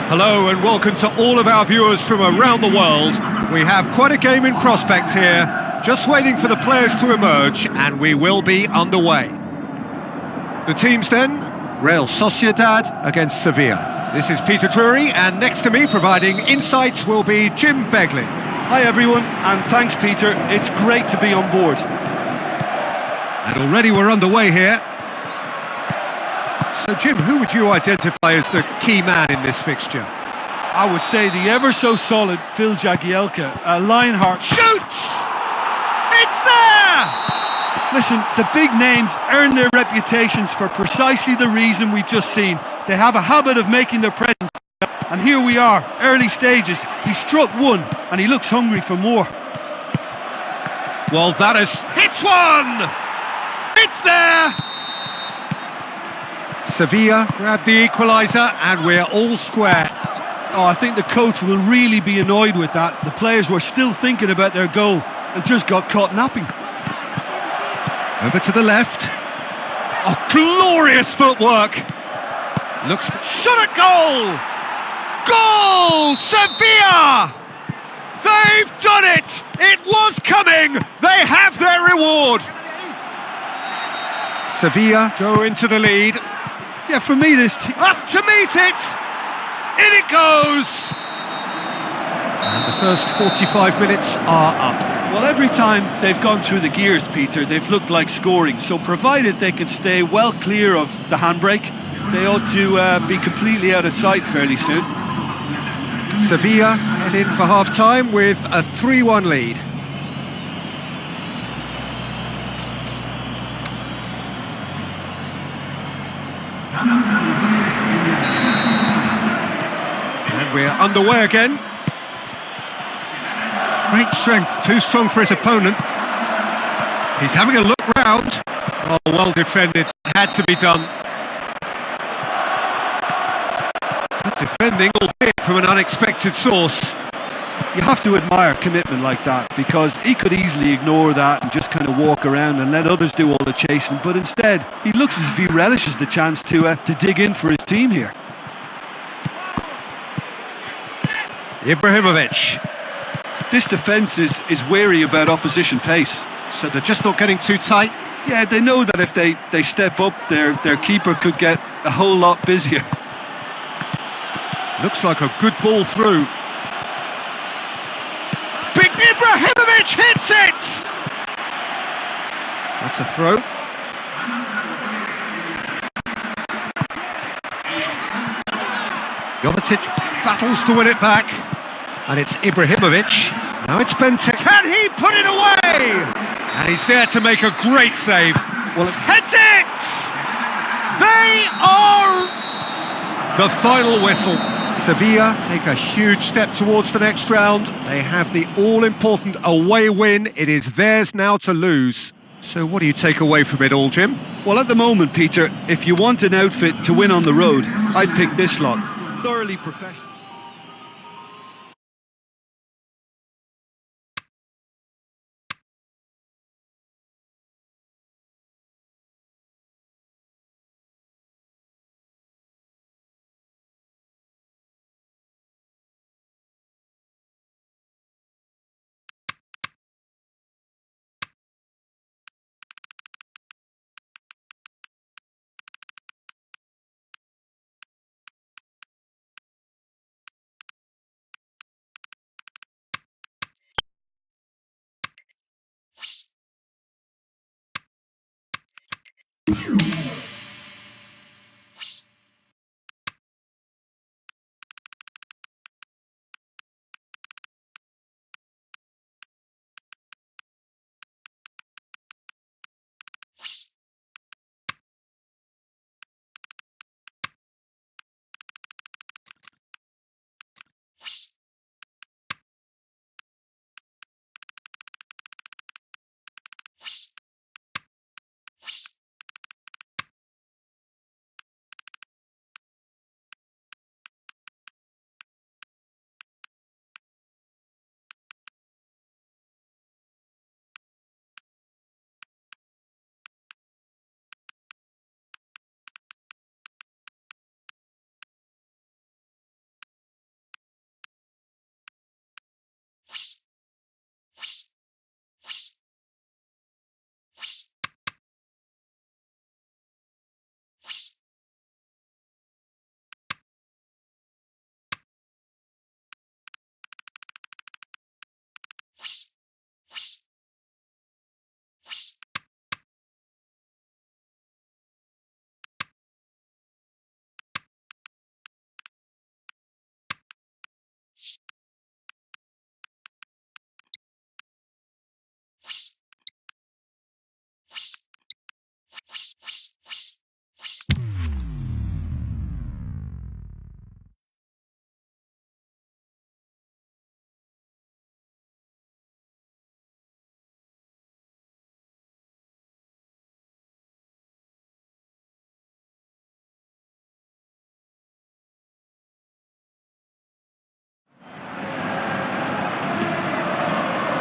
Hello and welcome to all of our viewers from around the world. We have quite a game in prospect here, just waiting for the players to emerge, and we will be underway. The teams then, Real Sociedad against Sevilla. This is Peter Drury, and next to me providing insights will be Jim Beglin. Hi everyone, and thanks Peter, it's great to be on board. And already we're underway here. So Jim, who would you identify as the key man in this fixture? I would say the ever-so-solid Phil Jagielka. Lionheart shoots! It's there! Listen, the big names earn their reputations for precisely the reason we've just seen. They have a habit of making their presence, and here we are, early stages. He struck one, and he looks hungry for more. Well, that is... Hits one! It's there! Sevilla grab the equaliser, and we're all square. Oh, I think the coach will really be annoyed with that. The players were still thinking about their goal and just got caught napping. Over to the left. Oh, glorious footwork! Looks to... Shot at goal! Goal! Sevilla! They've done it! It was coming! They have their reward! Sevilla go into the lead. Yeah, for me this up to meet it! In it goes! And the first 45 minutes are up. Well, every time they've gone through the gears, Peter, they've looked like scoring. So provided they can stay well clear of the handbrake, they ought to be completely out of sight fairly soon. Sevilla head in for half-time with a 3-1 lead. And we're underway again. Great strength, too strong for his opponent. He's having a look round. Oh, well defended, had to be done. Good defending, albeit from an unexpected source. You have to admire commitment like that, because he could easily ignore that and just kind of walk around and let others do all the chasing, but instead he looks as if he relishes the chance to dig in for his team here. Ibrahimovic. This defence is wary about opposition pace. So they're just not getting too tight? Yeah, they know that if they step up, their keeper could get a whole lot busier. Looks like a good ball through. Big Ibrahimovic hits it! That's a throw. Jovetic battles to win it back. And it's Ibrahimovic. Now it's Benteke. Can he put it away? And he's there to make a great save. Well, it heads it! They are... The final whistle. Sevilla take a huge step towards the next round. They have the all-important away win. It is theirs now to lose. So what do you take away from it all, Jim? Well, at the moment, Peter, if you want an outfit to win on the road, I'd pick this lot. Thoroughly professional.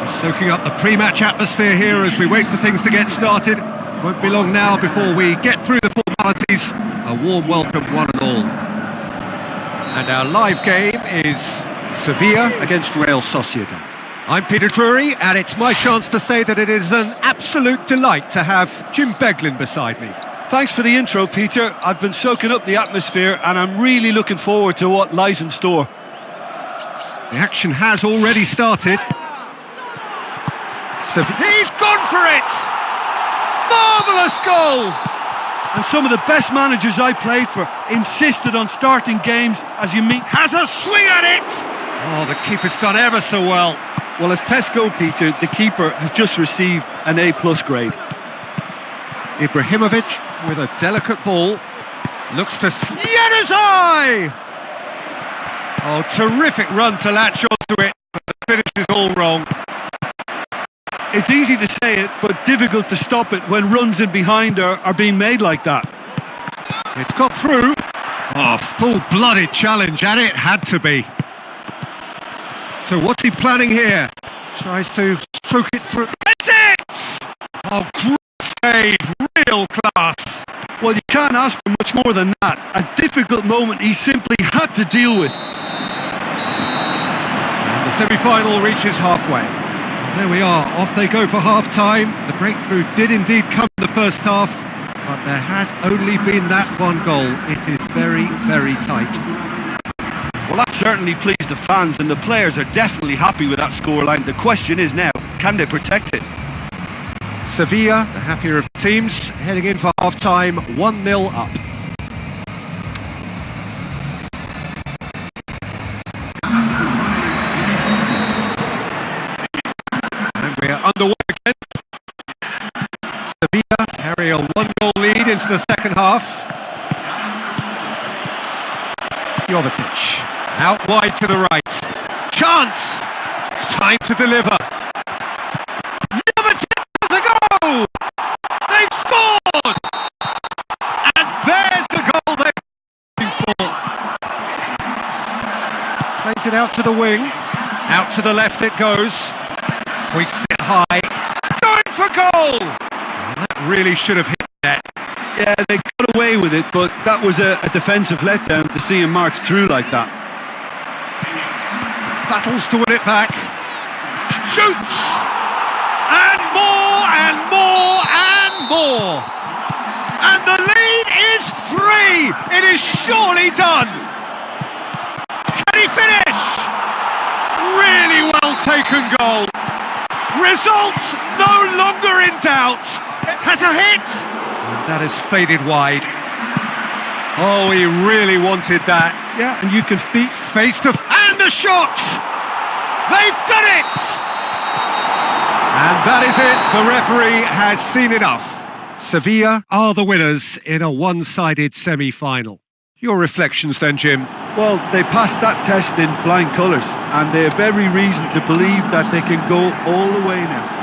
Soaking up the pre-match atmosphere here as we wait for things to get started. Won't be long now before we get through the formalities. A warm welcome, one and all. And our live game is Sevilla against Real Sociedad. I'm Peter Drury, and it's my chance to say that it is an absolute delight to have Jim Beglin beside me. Thanks for the intro, Peter. I've been soaking up the atmosphere and I'm really looking forward to what lies in store. The action has already started. He's gone for it! Marvellous goal! And some of the best managers I played for insisted on starting games as you meet... Has a swing at it! Oh, the keeper's done ever so well. Well, as tests go, Peter, the keeper has just received an A+ grade. Ibrahimovic with a delicate ball. Looks to Januzaj! Oh, terrific run to latch onto it, but the finish is all wrong. It's easy to say it, but difficult to stop it when runs in behind are being made like that. It's got through. Oh, full-blooded challenge, and it had to be. So what's he planning here? Tries to stroke it through. That's it! Oh, great save, real class. Well, you can't ask for much more than that. A difficult moment he simply had to deal with. And the semi-final reaches halfway. There we are, off they go for half-time. The breakthrough did indeed come in the first half, but there has only been that one goal. It is very, very tight. Well, that certainly pleased the fans, and the players are definitely happy with that scoreline. The question is now, can they protect it? Sevilla, the happier of teams, heading in for half-time, 1-0 up. And we are underway again. Sevilla carry a 1-0 lead into the second half. Jovetic, out wide to the right. Chance! Time to deliver. They've scored! And there's the goal they're looking for. Plays it out to the wing. Out to the left it goes. Hoists it high. Going for goal! That really should have hit that. Yeah, they got away with it, but that was a defensive letdown to see him march through like that. Battles to win it back. Shoots! And more and more and more. And the lead is 3. It is surely done. Can he finish? Really well taken goal. Result no longer in doubt. It has a hit. And that has faded wide. Oh, he really wanted that. Yeah, and you can face to... And the shot! They've done it! And that is it. The referee has seen enough. Sevilla are the winners in a one-sided semi-final. Your reflections then, Jim? Well, they passed that test in flying colours, and they have every reason to believe that they can go all the way now.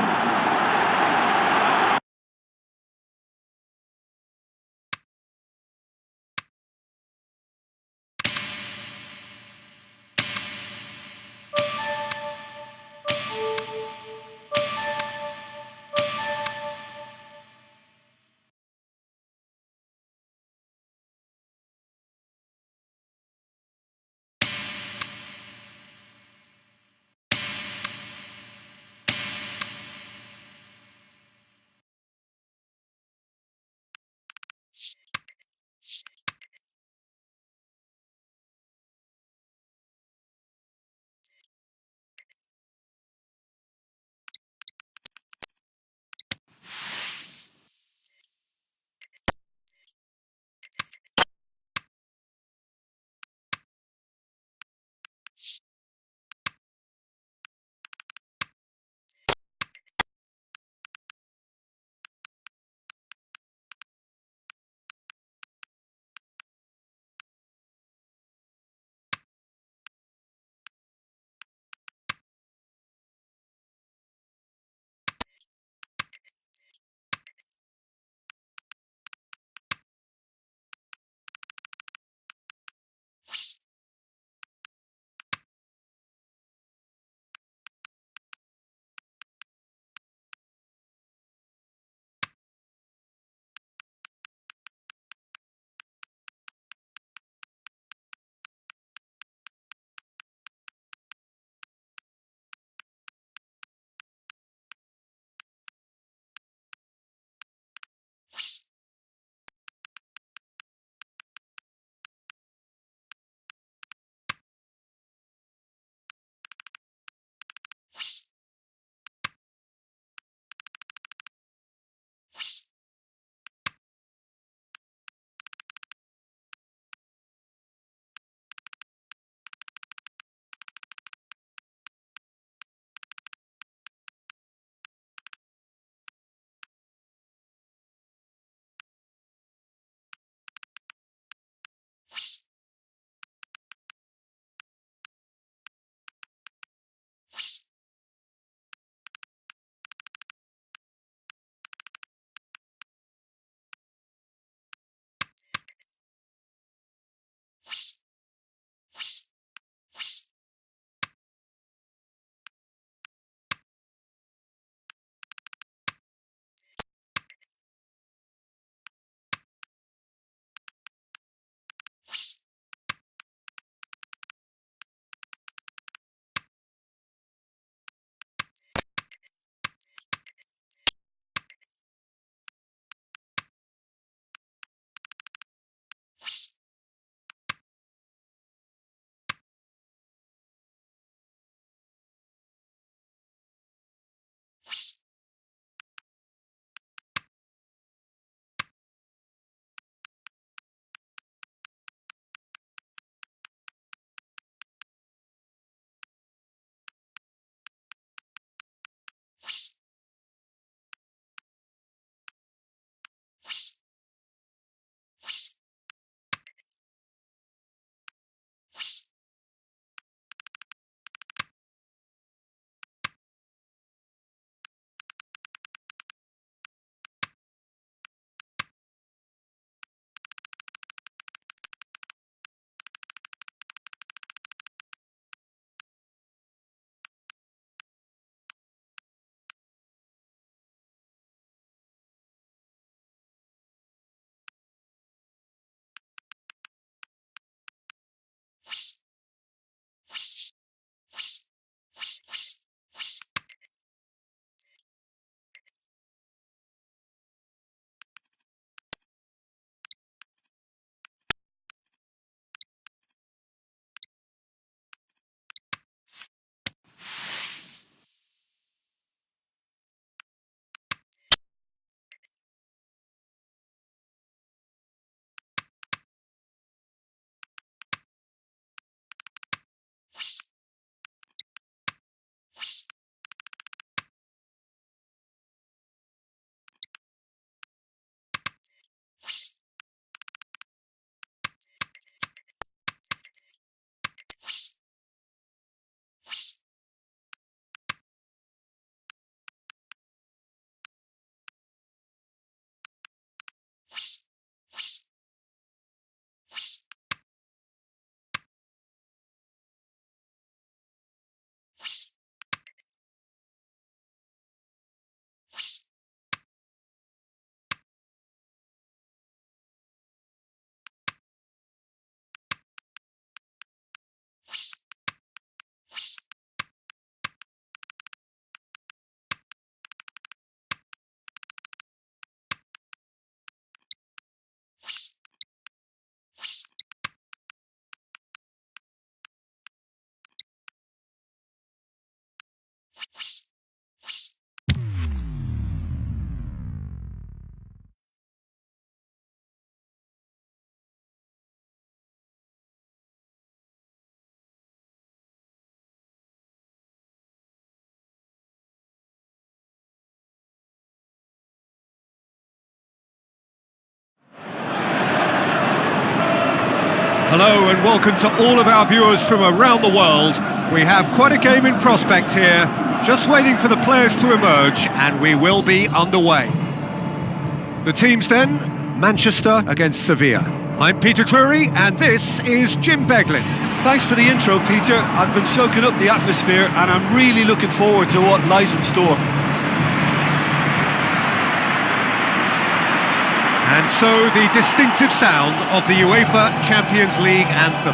Hello and welcome to all of our viewers from around the world. We have quite a game in prospect here, just waiting for the players to emerge, and we will be underway. The teams then, Manchester against Sevilla. I'm Peter Drury, and this is Jim Beglin. Thanks for the intro, Peter. I've been soaking up the atmosphere and I'm really looking forward to what lies in store. And so the distinctive sound of the UEFA Champions League anthem.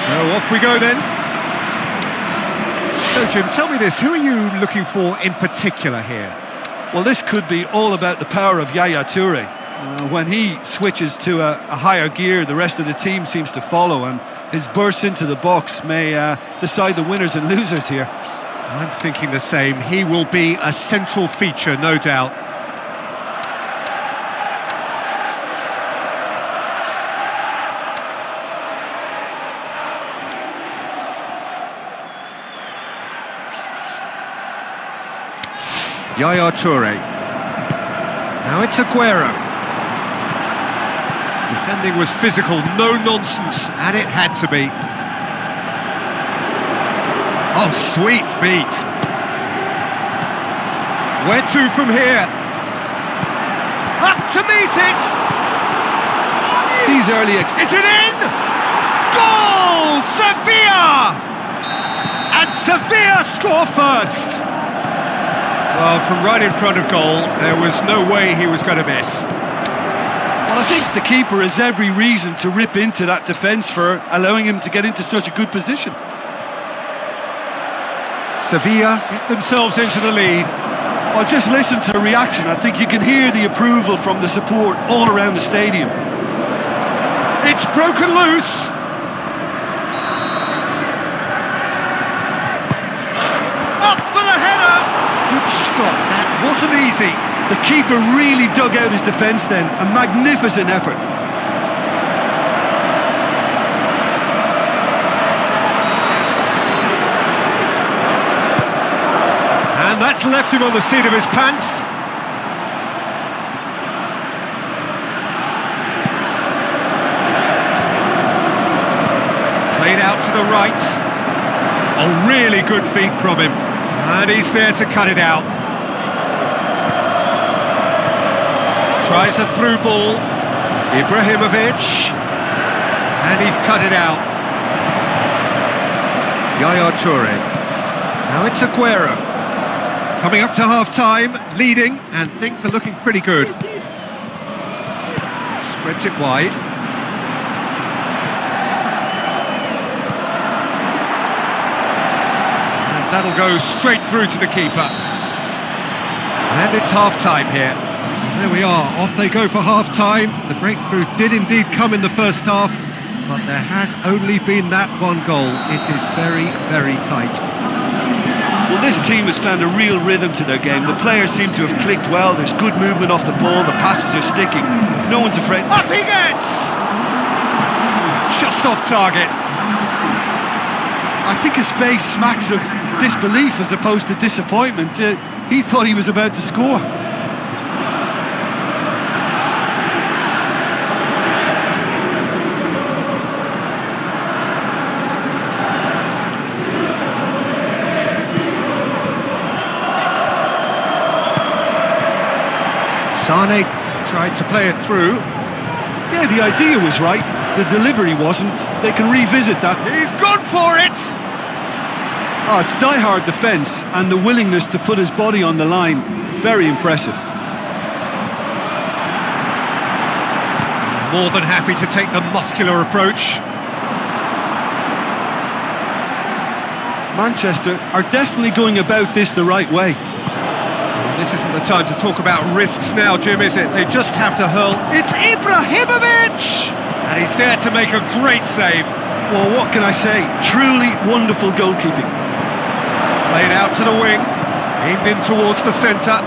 So off we go then. So Jim, tell me this, who are you looking for in particular here? Well, this could be all about the power of Yaya Toure. When he switches to a higher gear, the rest of the team seems to follow, and his burst into the box may decide the winners and losers here. I'm thinking the same. He will be a central feature, no doubt. Yaya Toure. Now it's Aguero. Defending was physical, no nonsense, and it had to be. Oh, sweet feet. Where to from here? Up to meet it! These early Is it in? Goal! Sevilla! And Sevilla score first! Well, from right in front of goal, there was no way he was going to miss. Well, I think the keeper has every reason to rip into that defence for allowing him to get into such a good position. Sevilla get themselves into the lead. Well, just listen to the reaction. I think you can hear the approval from the support all around the stadium. It's broken loose. Up for the header. Good stop. That wasn't easy. The keeper really dug out his defence then. A magnificent effort. And that's left him on the seat of his pants. Played out to the right. Oh, really good feet from him. And he's there to cut it out. Tries a through ball. Ibrahimovic. And he's cut it out. Yaya Toure. Now it's Aguero. Coming up to half-time, leading, and things are looking pretty good. Spreads it wide. And that'll go straight through to the keeper. And it's half-time here. There we are, off they go for half-time. The breakthrough did indeed come in the first half, but there has only been that one goal. It is very, very tight. Well, this team has found a real rhythm to their game. The players seem to have clicked well. There's good movement off the ball. The passes are sticking. No one's afraid. Up he gets! Just off target. I think his face smacks of disbelief as opposed to disappointment. He thought he was about to score. Sane tried to play it through. Yeah, the idea was right. The delivery wasn't. They can revisit that. He's gone for it! Oh, it's die-hard defence and the willingness to put his body on the line. Very impressive. More than happy to take the muscular approach. Manchester are definitely going about this the right way. This isn't the time to talk about risks now, Jim, is it? They just have to hurl. It's Ibrahimovic! And he's there to make a great save. Well, what can I say? Truly wonderful goalkeeping. Played out to the wing, aimed in towards the centre.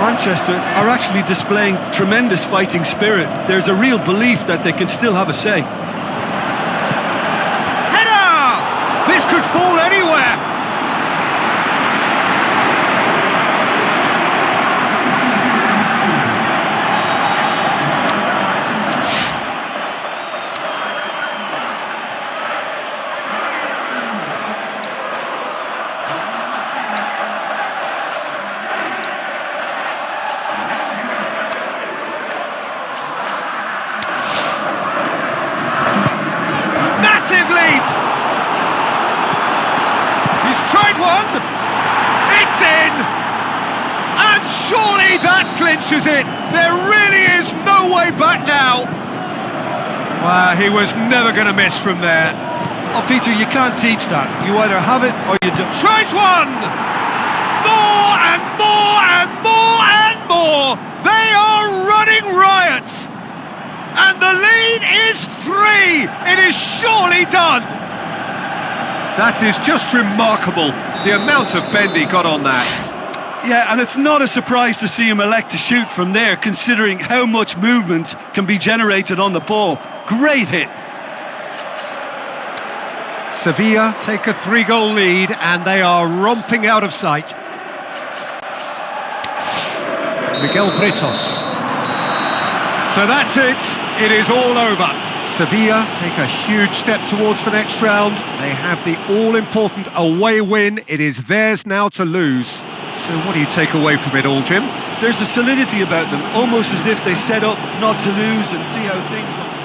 Manchester are actually displaying tremendous fighting spirit. There's a real belief that they can still have a say. Header! This could fall anywhere. Tried one, it's in, and surely that clinches it. There really is no way back now. Well, he was never going to miss from there. Oh, Peter, you can't teach that. You either have it or you don't. Tries one, more and more and more and more. They are running riot, and the lead is 3. It is surely done. That is just remarkable, the amount of bend he got on that. Yeah, and it's not a surprise to see him elect to shoot from there, considering how much movement can be generated on the ball. Great hit. Sevilla take a 3-goal lead, and they are romping out of sight. Miguel Britos. So that's it, it is all over. Sevilla take a huge step towards the next round. They have the all-important away win. It is theirs now to lose. So what do you take away from it all, Jim? There's a solidity about them, almost as if they set up not to lose and see how things unfold.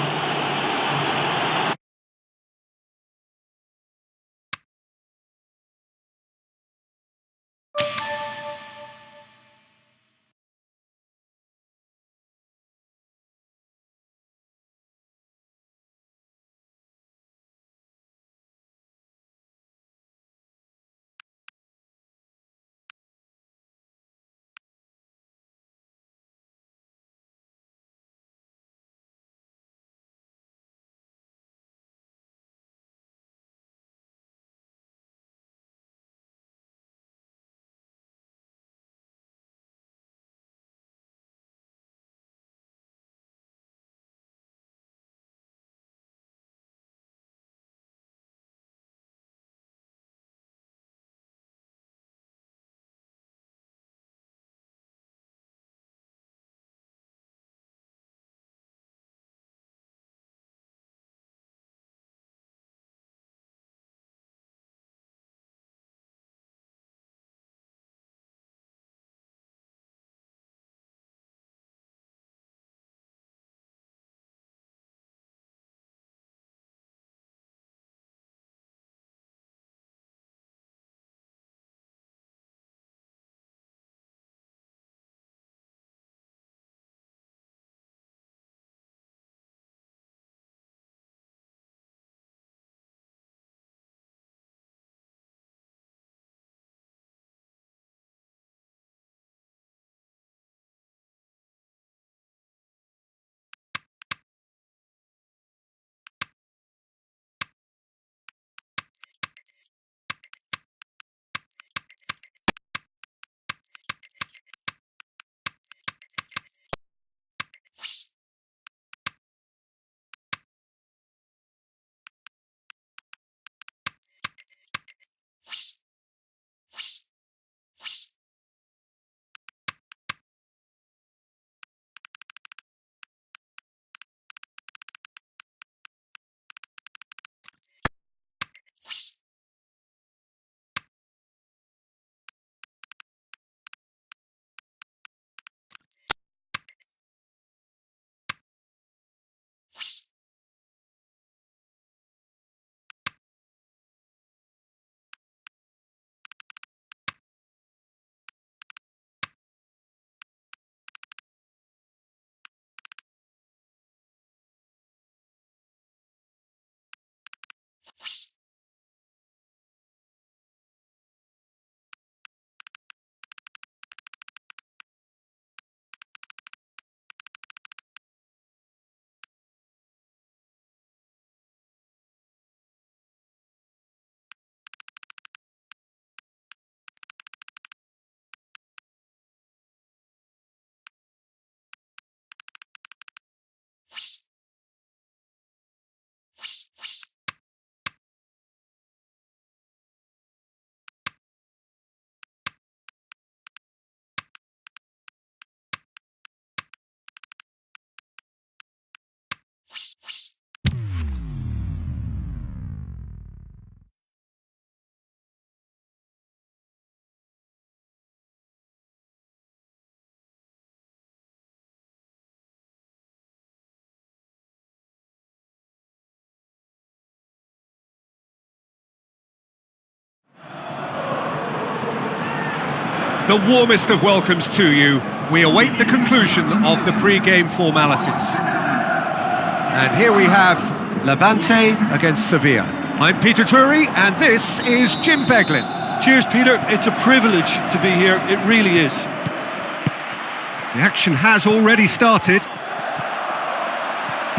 the warmest of welcomes to you. We await the conclusion of the pre-game formalities. And here we have Levante against Sevilla. I'm Peter Drury, and this is Jim Beglin. Cheers, Peter. It's a privilege to be here. It really is. The action has already started.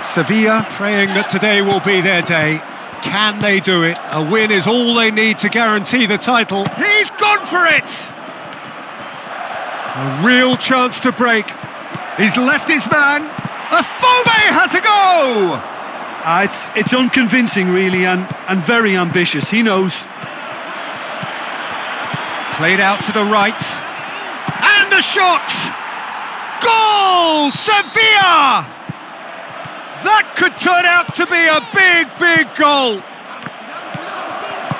Sevilla praying that today will be their day. Can they do it? A win is all they need to guarantee the title. He's gone for it! A real chance to break. He's left his man. Afobe has a go! It's unconvincing, really, and very ambitious. He knows. Played out to the right. And the shot! Goal! Sevilla! That could turn out to be a big goal.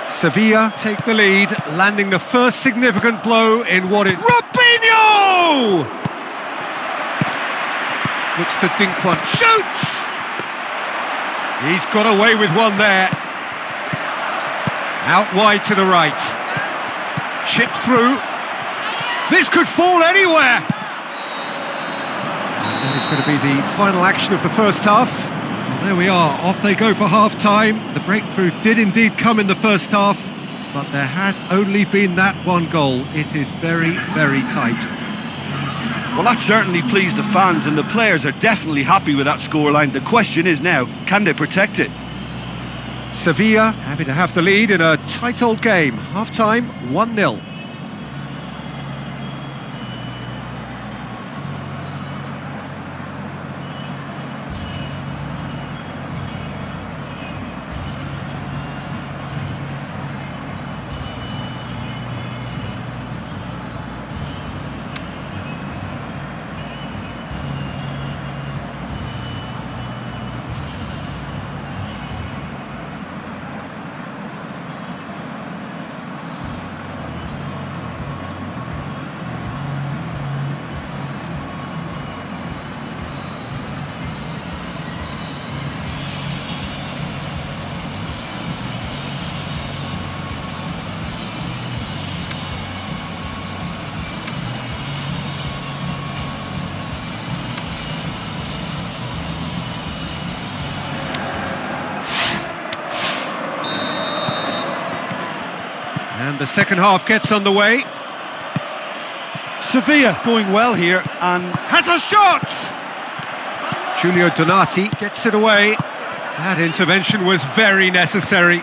Sevilla take the lead, landing the first significant blow in what it... Robinho! Looks to Dinkwan. Shoots! He's got away with one there. Out wide to the right. Chipped through. This could fall anywhere. That is going to be the final action of the first half. Well, there we are, off they go for half-time. The breakthrough did indeed come in the first half, but there has only been that one goal. It is very tight. Well, that certainly pleased the fans, and the players are definitely happy with that scoreline. The question is now, can they protect it? Sevilla happy to have the lead in a tight old game. Half-time, 1-0. And the second half gets underway. Sevilla going well here and has a shot! Giulio Donati gets it away. That intervention was very necessary.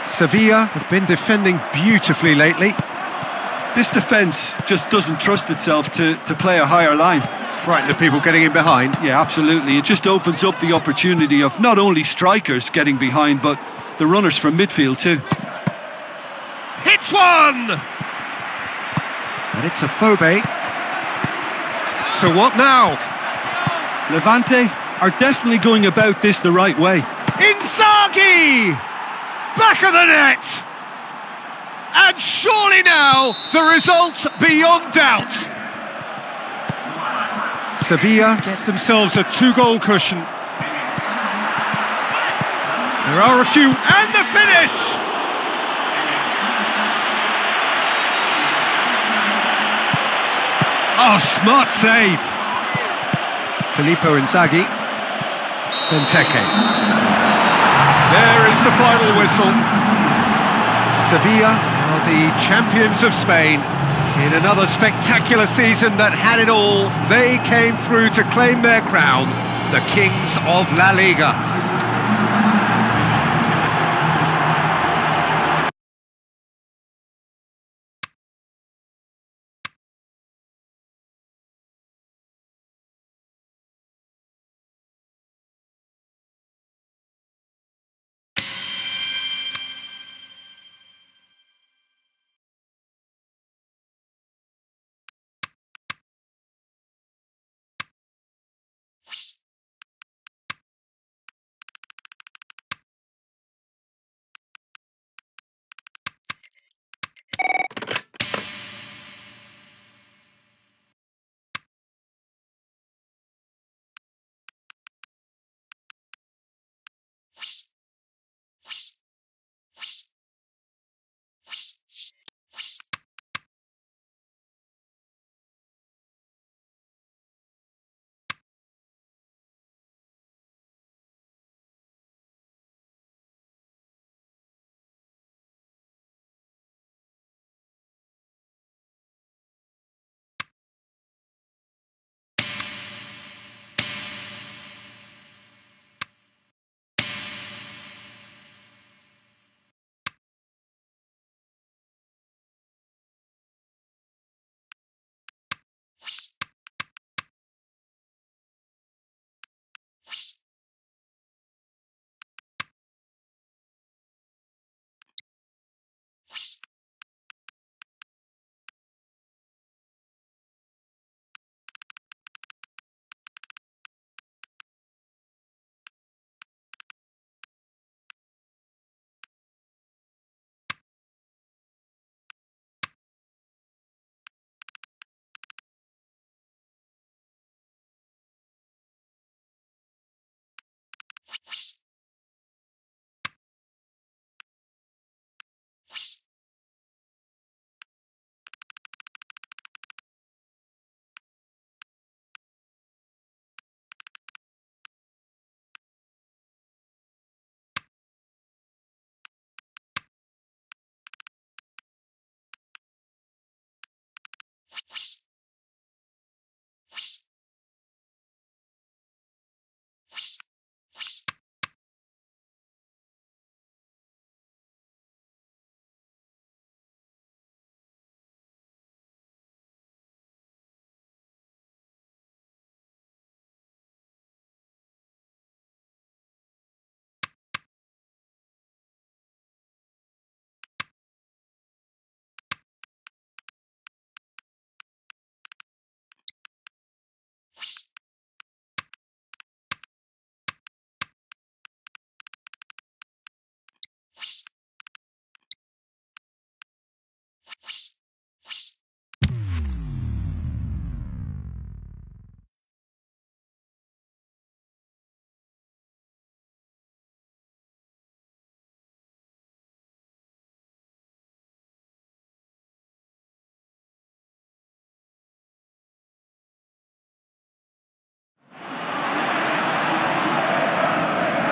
Sevilla have been defending beautifully lately. This defence just doesn't trust itself to play a higher line. Frightened of people getting in behind. Yeah, absolutely. It just opens up the opportunity of not only strikers getting behind, but the runners from midfield too. Hits one! And it's Afobe. So what now? Levante are definitely going about this the right way. Inzaghi! Back of the net! And surely now, the result beyond doubt. Sevilla get themselves a 2-goal cushion. There are a few, and the finish! Oh, smart save. Filippo Inzaghi. Benteke. There is the final whistle. Sevilla are the champions of Spain. In another spectacular season that had it all, they came through to claim their crown, the kings of La Liga.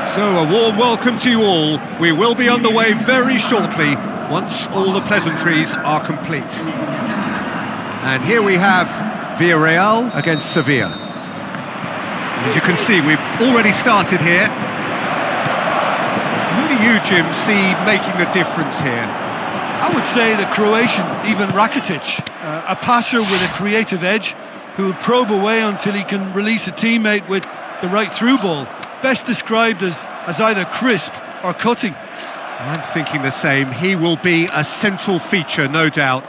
So a warm welcome to you all. We will be underway very shortly once all the pleasantries are complete. And here we have Villarreal against Sevilla. As you can see, we've already started here. Who do you, Jim, see making the difference here? I would say the Croatian, Ivan Rakitic, a passer with a creative edge who will probe away until he can release a teammate with the right through ball. Best described as either crisp or cutting. I'm thinking the same. He will be a central feature, no doubt.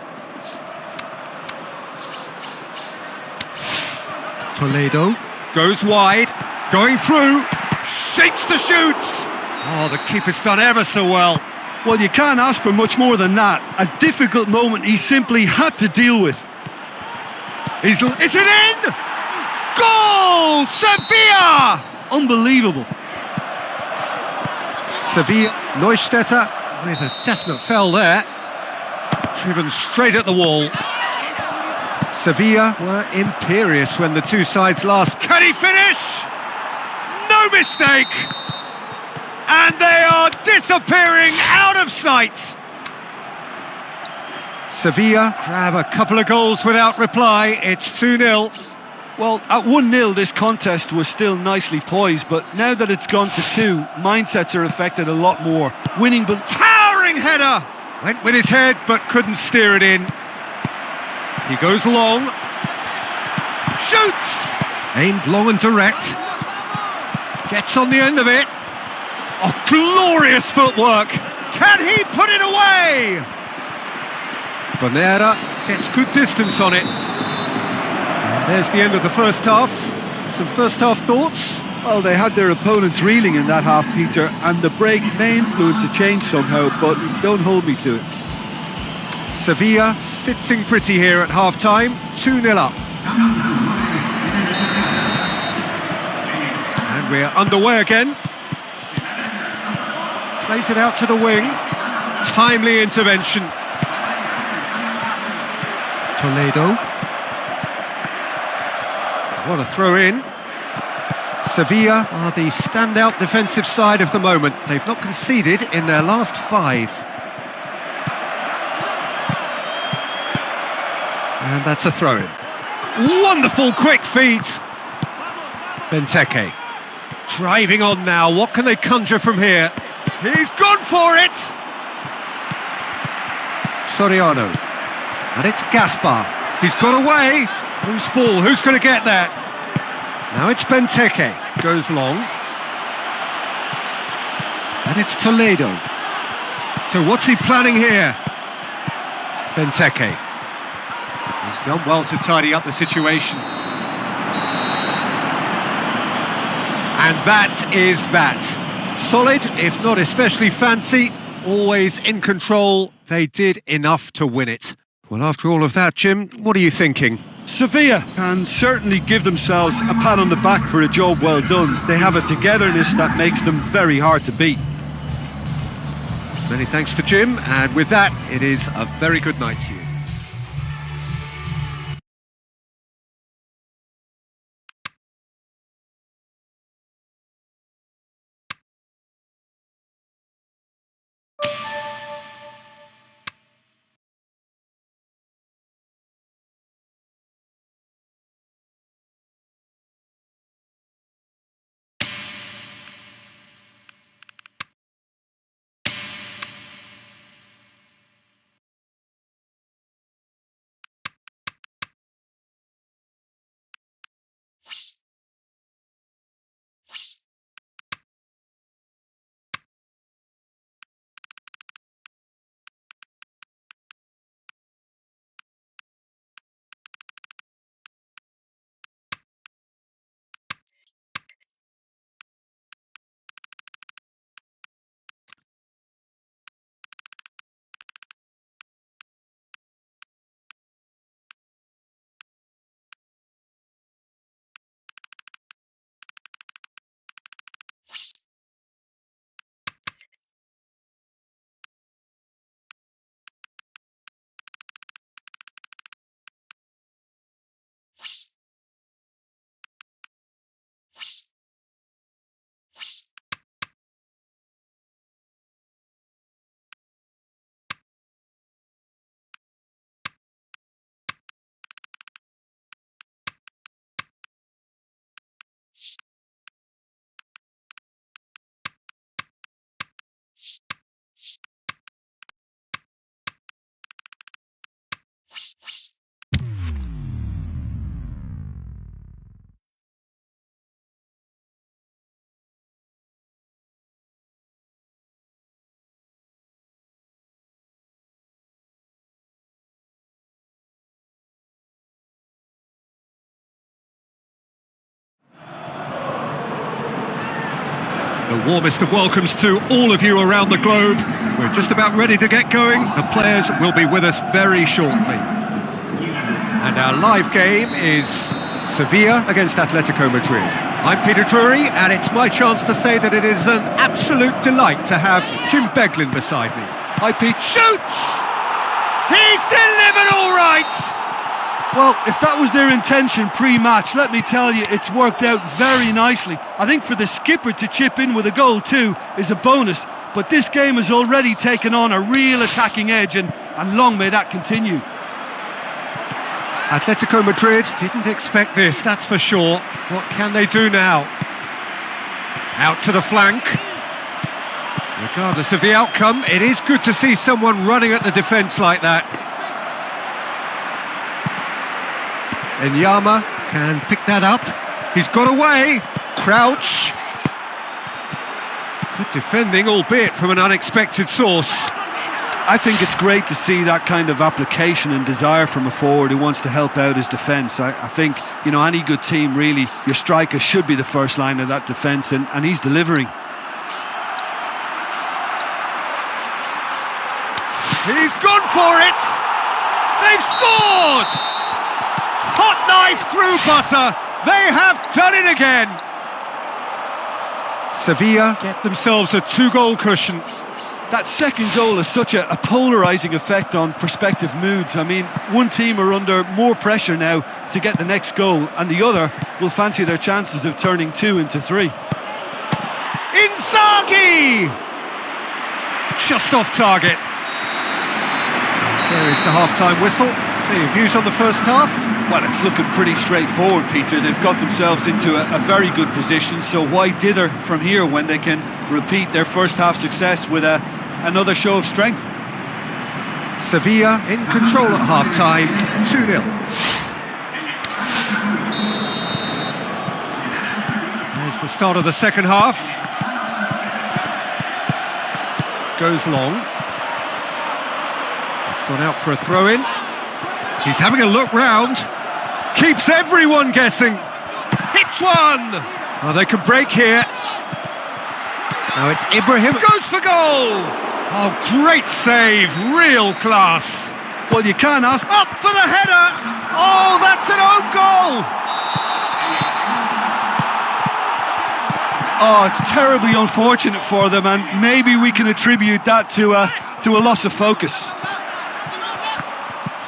Toledo goes wide, going through, shapes to shoot. Oh, the keeper's done ever so well. Well, you can't ask for much more than that. A difficult moment he simply had to deal with. Is it in? Goal! Sevilla! Unbelievable. Sevilla, Neustädter with a definite foul there. Driven straight at the wall. Sevilla were imperious when the two sides last. Can he finish? No mistake! And they are disappearing out of sight. Sevilla grab a couple of goals without reply. It's 2-0. Well, at 1-0 this contest was still nicely poised, but now that it's gone to 2, mindsets are affected a lot more. Winning but towering header! Went with his head but couldn't steer it in. He goes long. Shoots! Aimed long and direct. Gets on the end of it. Oh, glorious footwork! Can he put it away? Bonera gets good distance on it. And there's the end of the first half. Some first half thoughts? well, they had their opponents reeling in that half, Peter, and the break may influence a change somehow, but don't hold me to it. Sevilla sitting pretty here at half-time, 2-0 up. And we're underway again. Plays it out to the wing. Timely intervention. Toledo. What a throw in. Sevilla are the standout defensive side of the moment. They've not conceded in their last 5. And that's a throw-in. Wonderful quick feet. Benteke. Driving on now. What can they conjure from here? He's gone for it! Soriano. And it's Gaspar. He's got away. Loose ball. Who's going to get that? Now it's Benteke. Goes long. And it's Toledo. So what's he planning here? Benteke. He's done well to tidy up the situation. And that is that. Solid, if not especially fancy, always in control. They did enough to win it. Well, after all of that, Jim, what are you thinking? Sevilla can certainly give themselves a pat on the back for a job well done. They have a togetherness that makes them very hard to beat. Many thanks to Jim, and with that, it is a very good night to you. The warmest of welcomes to all of you around the globe. We're just about ready to get going. The players will be with us very shortly. And our live game is Sevilla against Atletico Madrid. I'm Peter Drury, and it's my chance to say that it is an absolute delight to have Jim Beglin beside me. Hi, Pete. Shoots! He's delivered all right! Well, if that was their intention pre-match, let me tell you, it's worked out very nicely. I think for the skipper to chip in with a goal too is a bonus, but this game has already taken on a real attacking edge, and long may that continue. Atletico Madrid didn't expect this, that's for sure. What can they do now? Out to the flank. Regardless of the outcome, it is good to see someone running at the defence like that. Enyama can pick that up. He's got away. Crouch. Good defending, albeit from an unexpected source. I think it's great to see that kind of application and desire from a forward who wants to help out his defence. I think, you know, any good team, really, your striker should be the first line of that defence, and he's delivering. He's gone for it! They've scored! Hot knife through butter! They have done it again! Sevilla get themselves a 2-goal cushion. That second goal has such a polarising effect on prospective moods. I mean, one team are under more pressure now to get the next goal, and the other will fancy their chances of turning 2 into 3. Inzaghi! Just off target. There is the half-time whistle. So your views on the first half? Well, it's looking pretty straightforward, Peter. They've got themselves into a very good position, so why dither from here when they can repeat their first half success with another show of strength? Sevilla in control at half-time, 2-0. There's the start of the second half. Goes long. It's gone out for a throw-in. He's having a look round. Keeps everyone guessing. Hits one! Oh, they can break here. Now it's Ibrahim. Goes for goal! Oh, great save. Real class. Well, you can't ask. Up for the header! Oh, that's an own goal! Oh, it's terribly unfortunate for them, and maybe we can attribute that to a loss of focus.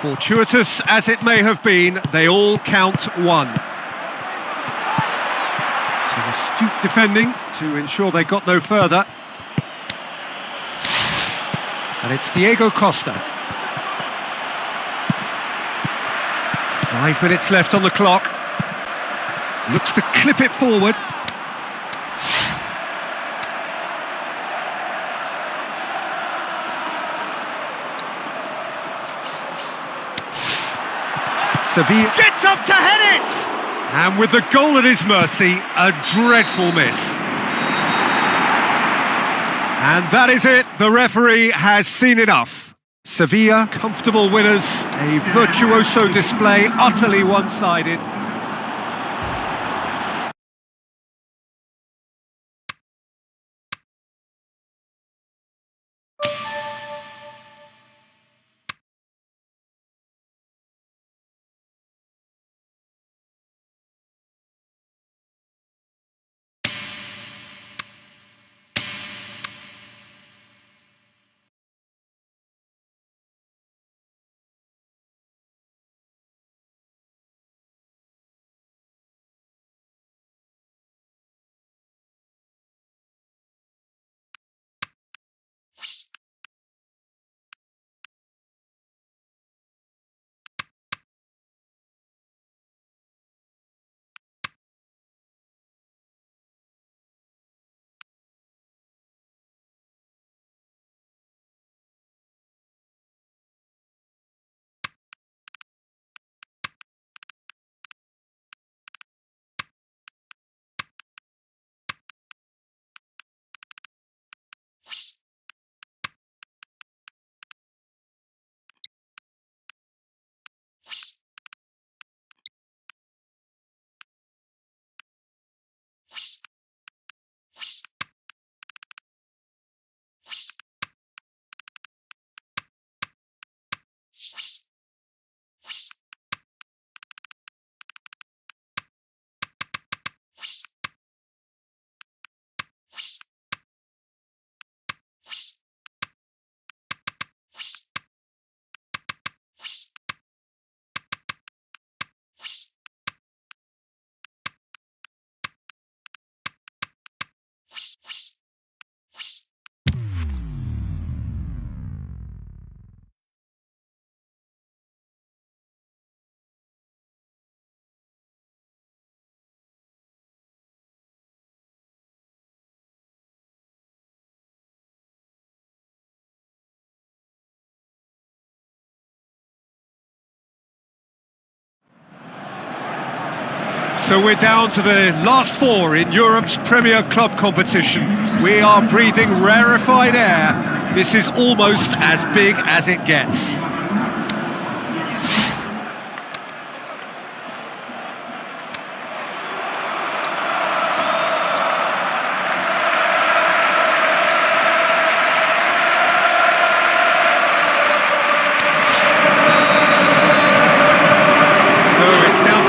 Fortuitous as it may have been, they all count one. Some astute defending to ensure they got no further. And it's Diego Costa. 5 minutes left on the clock. Looks to clip it forward. Sevilla gets up to head it! And with the goal at his mercy, a dreadful miss. And that is it, the referee has seen enough. Sevilla, comfortable winners, a virtuoso display, utterly one-sided. So we're down to the last four in Europe's Premier Club competition. We are breathing rarefied air. This is almost as big as it gets.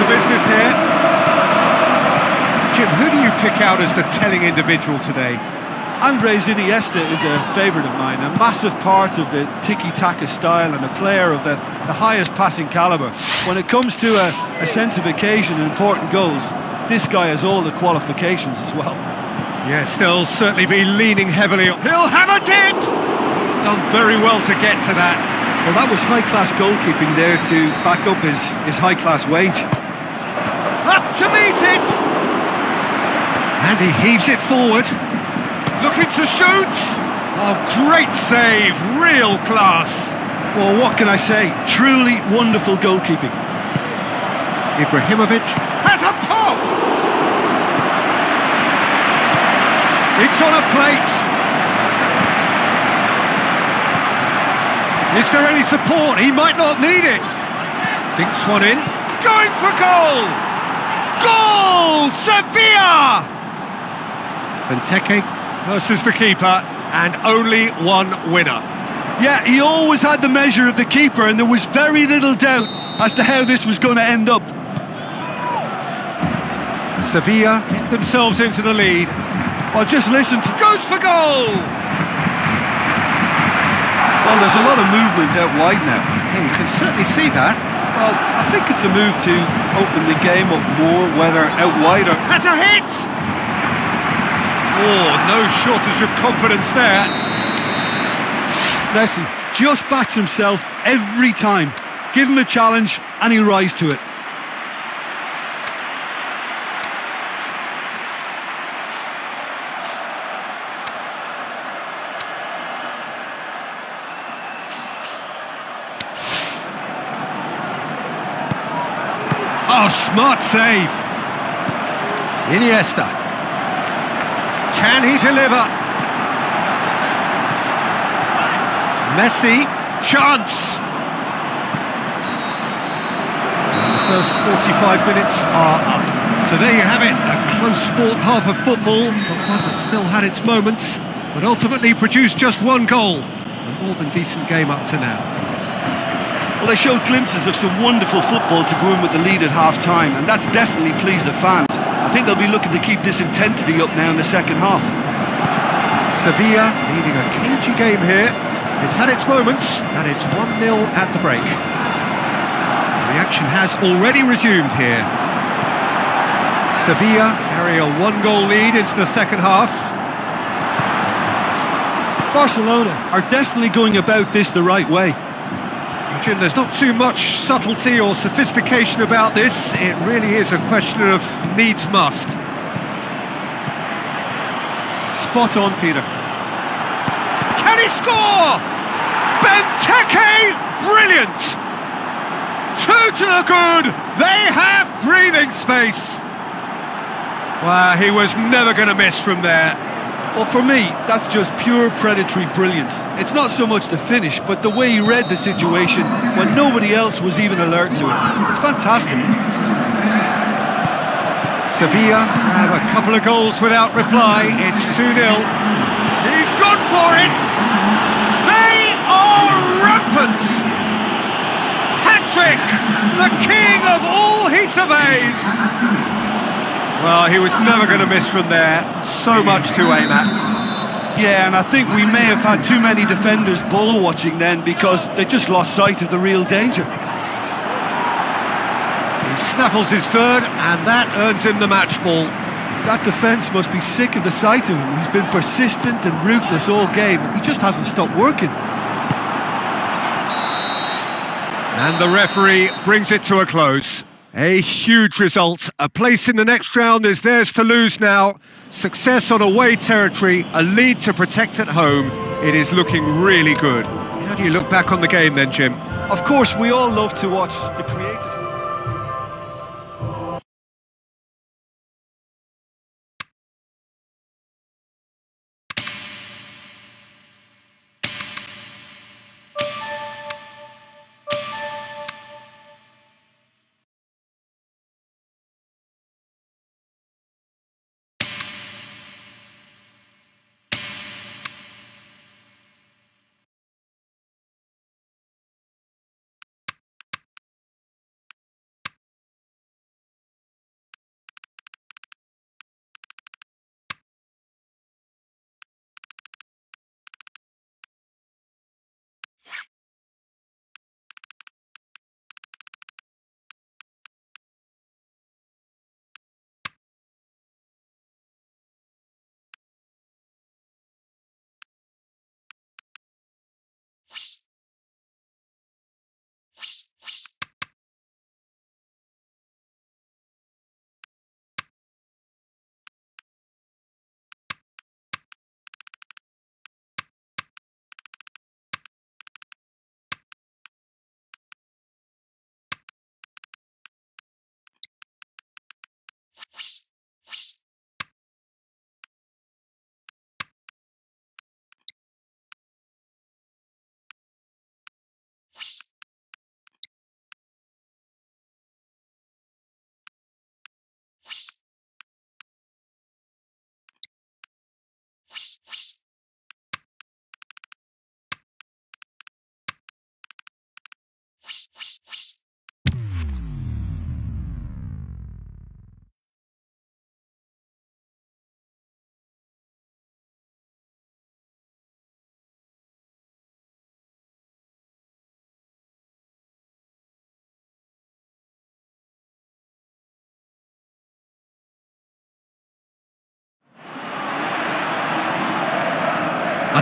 Business here. Jim, who do you pick out as the telling individual today? Andres Iniesta is a favourite of mine, a massive part of the tiki-taka style and a player of the highest passing calibre. When it comes to a sense of occasion and important goals, this guy has all the qualifications as well. Yes, they'll certainly be leaning heavily. He'll have a dip! He's done very well to get to that. Well, that was high-class goalkeeping there to back up his high-class wage. Up to meet it! And he heaves it forward. Looking to shoot! Oh, great save, real class. Well, what can I say? Truly wonderful goalkeeping. Ibrahimovic has a pop! It's on a plate. Is there any support? He might not need it. Dinks one in. Going for goal! Goal! Sevilla! Benteke versus the keeper, and only one winner. Yeah, he always had the measure of the keeper, and there was very little doubt as to how this was going to end up. Sevilla get themselves into the lead. Well, just listen to... Goes for goal! Well, there's a lot of movement out wide now. Yeah, you can certainly see that. Well, I think it's a move to open the game up more, whether out wide or... Has a hit! Oh, no shortage of confidence there. Messi just backs himself every time. Give him a challenge and he'll rise to it. Oh, smart save. Iniesta. Can he deliver? Messi. Chance. And the first 45 minutes are up. So there you have it, a close-fought half of football, but one that still had its moments, but ultimately produced just one goal. A more than decent game up to now. Well, they showed glimpses of some wonderful football to go in with the lead at half-time, and that's definitely pleased the fans. I think they'll be looking to keep this intensity up now in the second half. Sevilla leading a cagey game here. It's had its moments, and it's 1-0 at the break. The action has already resumed here. Sevilla carry a one-goal lead into the second half. Barcelona are definitely going about this the right way. Jim, there's not too much subtlety or sophistication about this. It really is a question of needs must. Spot on, Peter. Can he score? Benteke, brilliant! Two to the good. They have breathing space. Wow, he was never going to miss from there. Well, for me, that's just pure predatory brilliance. It's not so much the finish, but the way he read the situation when nobody else was even alert to it. It's fantastic. Sevilla have a couple of goals without reply. It's 2-0. He's gone for it! They are rampant! Hat-trick! The king of all he surveys! Well, he was never going to miss from there. So much to aim at. Yeah, and I think we may have had too many defenders ball watching then because they just lost sight of the real danger. He snaffles his third, and that earns him the match ball. That defence must be sick of the sight of him. He's been persistent and ruthless all game. He just hasn't stopped working. And the referee brings it to a close. A huge result. A place in the next round is theirs to lose now. Success on away territory, a lead to protect at home. It is looking really good. How do you look back on the game then, Jim? Of course, we all love to watch the creative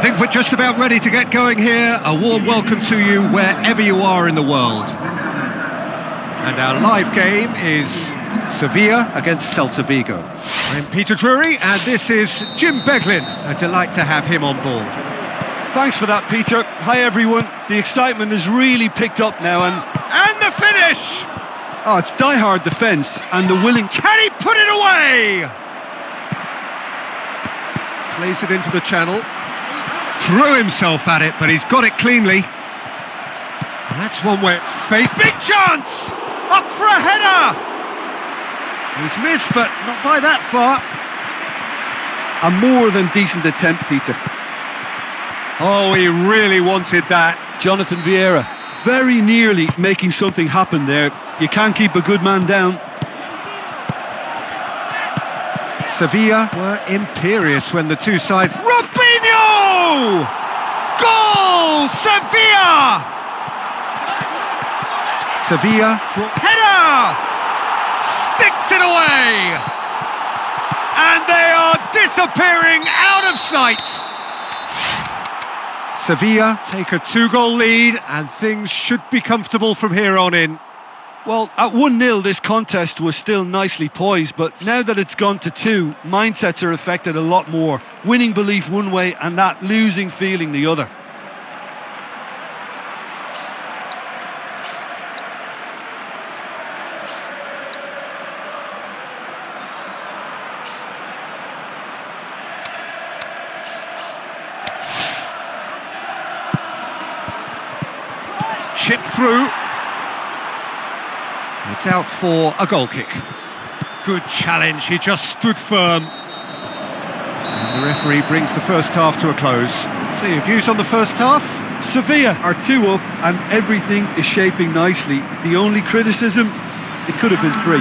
I think we're just about ready to get going here. A warm welcome to you wherever you are in the world. And our live game is Sevilla against Celta Vigo. I'm Peter Drury and this is Jim Beglin. A delight to have him on board. Thanks for that, Peter. Hi, everyone. The excitement has really picked up now and the finish! Oh, it's die-hard defence and the willing... Can he put it away? Plays it into the channel. Threw himself at it, but he's got it cleanly. That's one way. Face. Big chance! Up for a header! He's missed, but not by that far. A more than decent attempt, Peter. Oh, he really wanted that. Jonathan Vieira, very nearly making something happen there. You can't keep a good man down. Sevilla were imperious when the two sides... Robinho! Goal! Sevilla! Sevilla, header! Sticks it away! And they are disappearing out of sight! Sevilla take a 2-goal lead and things should be comfortable from here on in. Well, at 1-0 this contest was still nicely poised, but now that it's gone to 2, mindsets are affected a lot more. Winning belief one way and that losing feeling the other. Chipped through. It's out for a goal kick. Good challenge, he just stood firm. And the referee brings the first half to a close. So your views on the first half? Sevilla are 2 up and everything is shaping nicely. The only criticism, it could have been 3.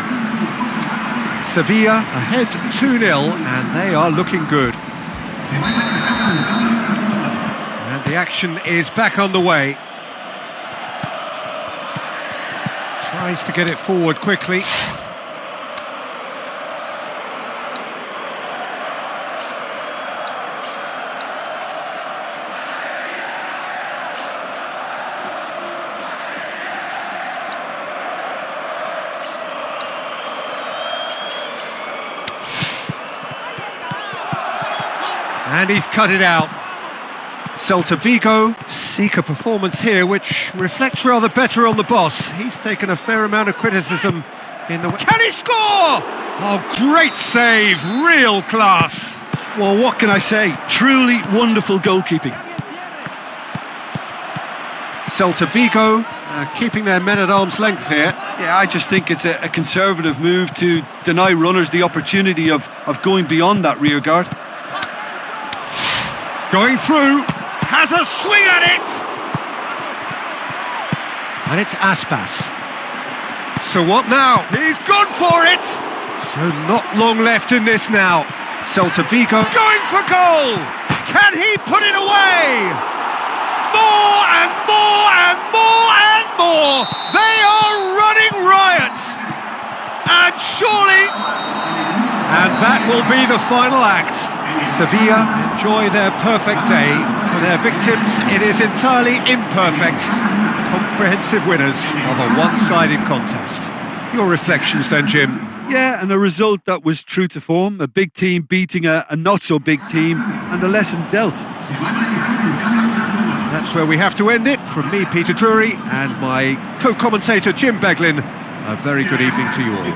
Sevilla ahead 2-0 and they are looking good. And the action is back on the way. Tries to get it forward quickly. And he's cut it out. Celta Vigo seek a performance here which reflects rather better on the boss. He's taken a fair amount of criticism in the... Can he score? Oh, great save, real class. Well, what can I say? Truly wonderful goalkeeping. Celta Vigo keeping their men at arm's length here. Yeah, I just think it's a conservative move to deny runners the opportunity of going beyond that rear guard. Going through. Has a swing at it! And it's Aspas. So what now? He's gone for it! So not long left in this now. Celta Vigo going for goal! Can he put it away? More and more and more and more! They are running riot! And surely... And that will be the final act. Sevilla enjoy their perfect day. For their victims, it is entirely imperfect. Comprehensive winners of a one-sided contest. Your reflections then, Jim? Yeah, and a result that was true to form. A big team beating a not-so-big team, and a lesson dealt. That's where we have to end it. From me, Peter Drury, and my co-commentator, Jim Beglin. A very good evening to you all.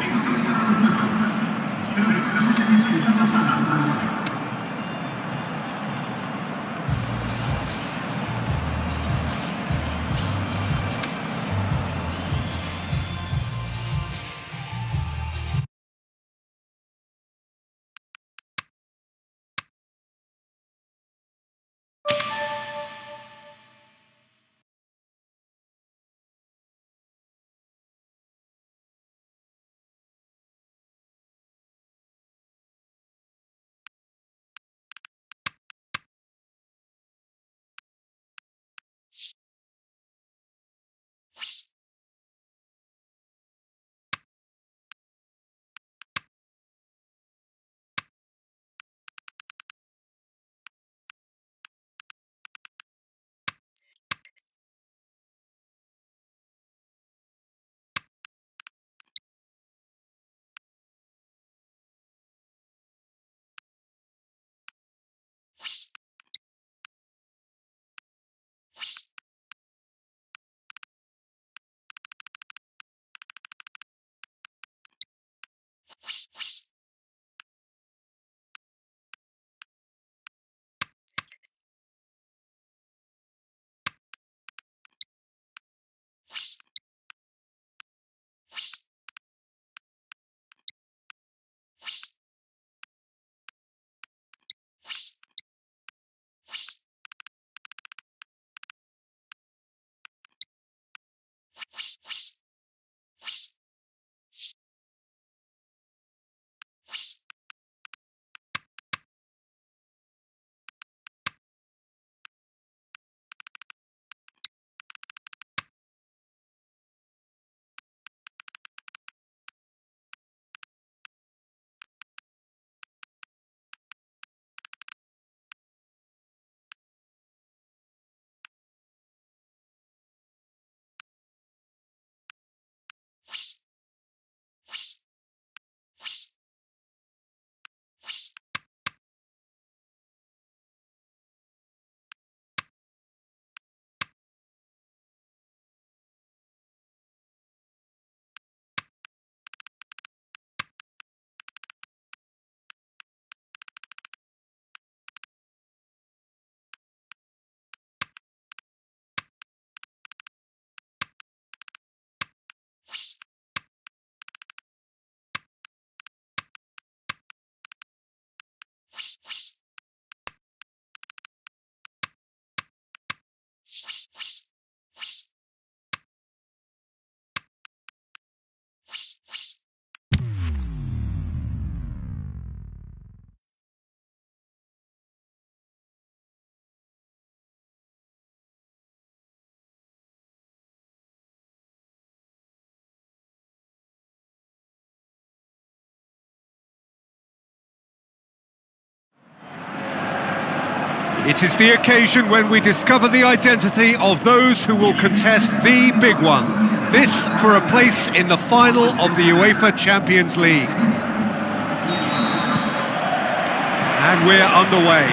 It is the occasion when we discover the identity of those who will contest the big one. This for a place in the final of the UEFA Champions League. And we're underway.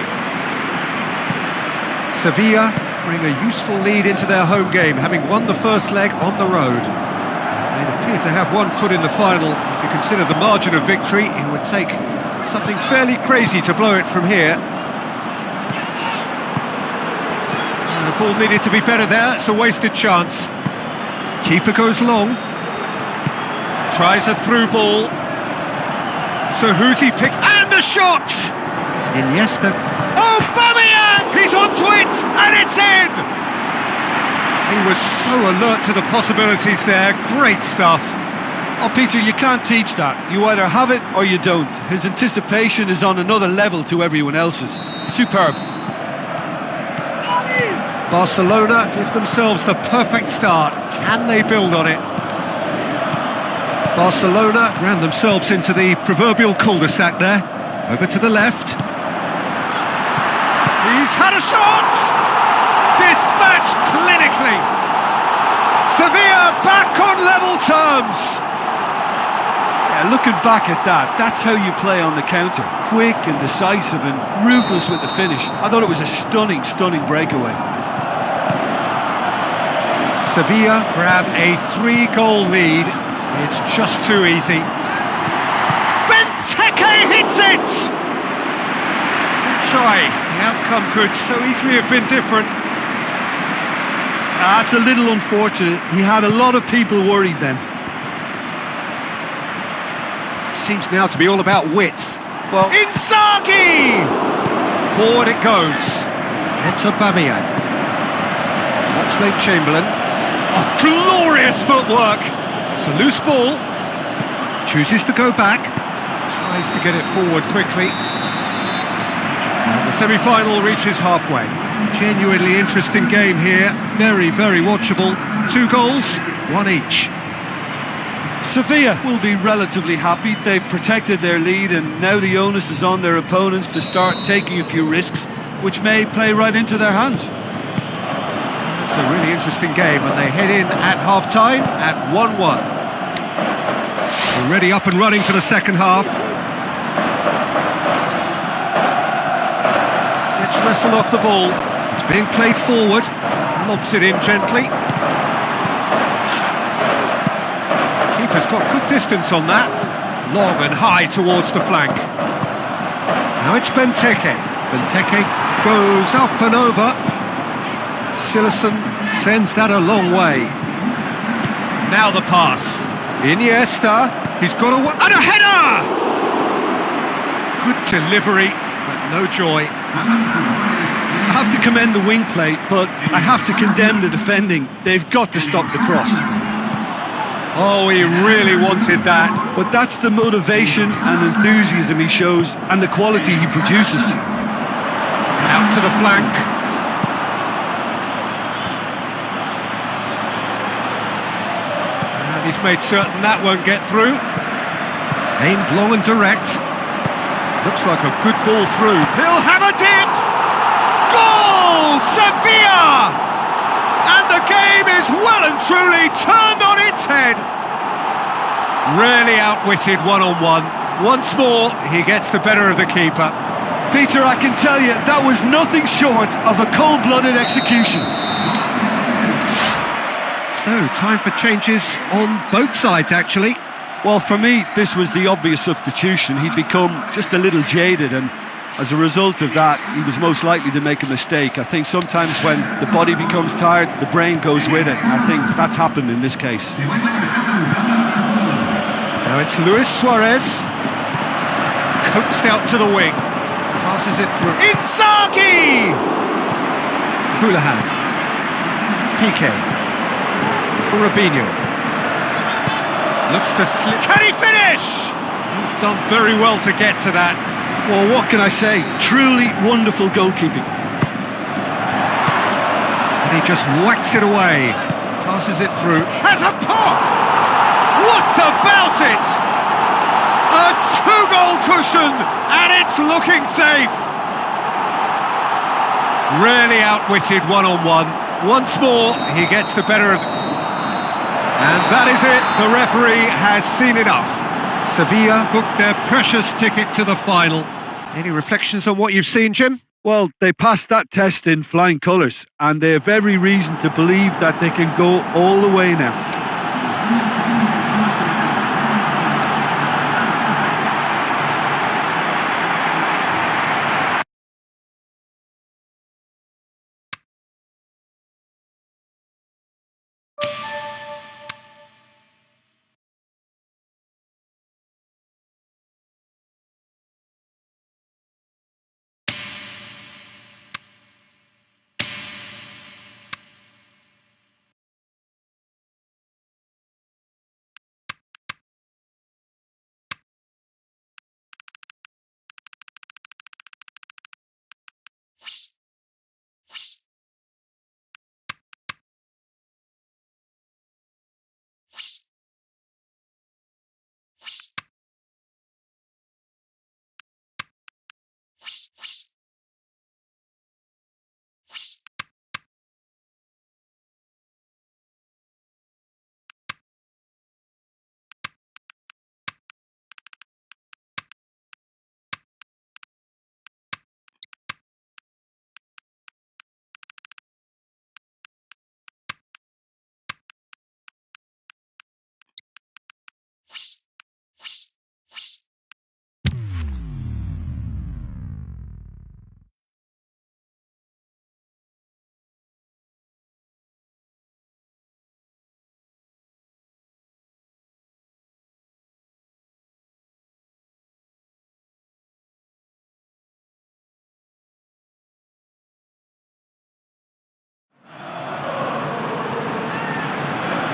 Sevilla bring a useful lead into their home game, having won the first leg on the road. They appear to have one foot in the final. If you consider the margin of victory, it would take something fairly crazy to blow it from here. The ball needed to be better there, it's a wasted chance. Keeper goes long. Tries a through ball. So who's he picked? And the shot! Iniesta. Aubameyang! He's onto it! And it's in! He was so alert to the possibilities there. Great stuff. Oh, Peter, you can't teach that. You either have it or you don't. His anticipation is on another level to everyone else's. Superb. Barcelona give themselves the perfect start. Can they build on it? Barcelona ran themselves into the proverbial cul-de-sac there. Over to the left. He's had a shot! Dispatched clinically. Sevilla back on level terms. Yeah, looking back at that, that's how you play on the counter. Quick and decisive and ruthless with the finish. I thought it was a stunning, stunning breakaway. Sevilla grab a 3-goal lead. It's just too easy. Benteke hits it! Good try. The outcome could so easily have been different. That's a little unfortunate. He had a lot of people worried then. Seems now to be all about width. Well, Inzaghi! Forward it goes. It's Aubameyang. Oxlade-Chamberlain. Oh, glorious footwork! It's a loose ball. Chooses to go back. Tries to get it forward quickly. And the semi-final reaches halfway. Genuinely interesting game here. Very, very watchable. 2 goals, 1 each. Sevilla will be relatively happy. They've protected their lead and now the onus is on their opponents to start taking a few risks, which may play right into their hands. It's a really interesting game, and they head in at half-time at 1-1. Already up and running for the second half. Gets wrestled off the ball. It's being played forward. Lobs it in gently. Keeper's got good distance on that. Long and high towards the flank. Now it's Benteke. Benteke goes up and over. Silerson sends that a long way. Now the pass. Iniesta. He's got a... and a header! Good delivery, but no joy. I have to commend the wing play, but I have to condemn the defending. They've got to stop the cross. Oh, he really wanted that. But that's the motivation and enthusiasm he shows and the quality he produces. Out to the flank. And he's made certain that won't get through. Aimed long and direct. Looks like a good ball through. He'll have a dip! Goal! Sevilla! And the game is well and truly turned on its head. Really outwitted one-on-one. Once more, he gets the better of the keeper. Peter, I can tell you, that was nothing short of a cold-blooded execution. So, time for changes on both sides, actually. Well, for me, this was the obvious substitution. He'd become just a little jaded, and as a result of that, he was most likely to make a mistake. I think sometimes when the body becomes tired, the brain goes with it. I think that's happened in this case. Now it's Luis Suarez. Coaxed out to the wing. Passes it through. Inzaghi! Houlihan. Piqué. Robinho. Looks to slip. Can he finish? He's done very well to get to that. Well, what can I say? Truly wonderful goalkeeping. And he just whacks it away. Passes it through. Has a pop! What about it? A 2-goal cushion, and it's looking safe. Really outwitted one-on-one. Once more, he gets the better of... And that is it. The referee has seen enough. Sevilla booked their precious ticket to the final. Any reflections on what you've seen, Jim? Well, they passed that test in flying colours, and they have every reason to believe that they can go all the way now.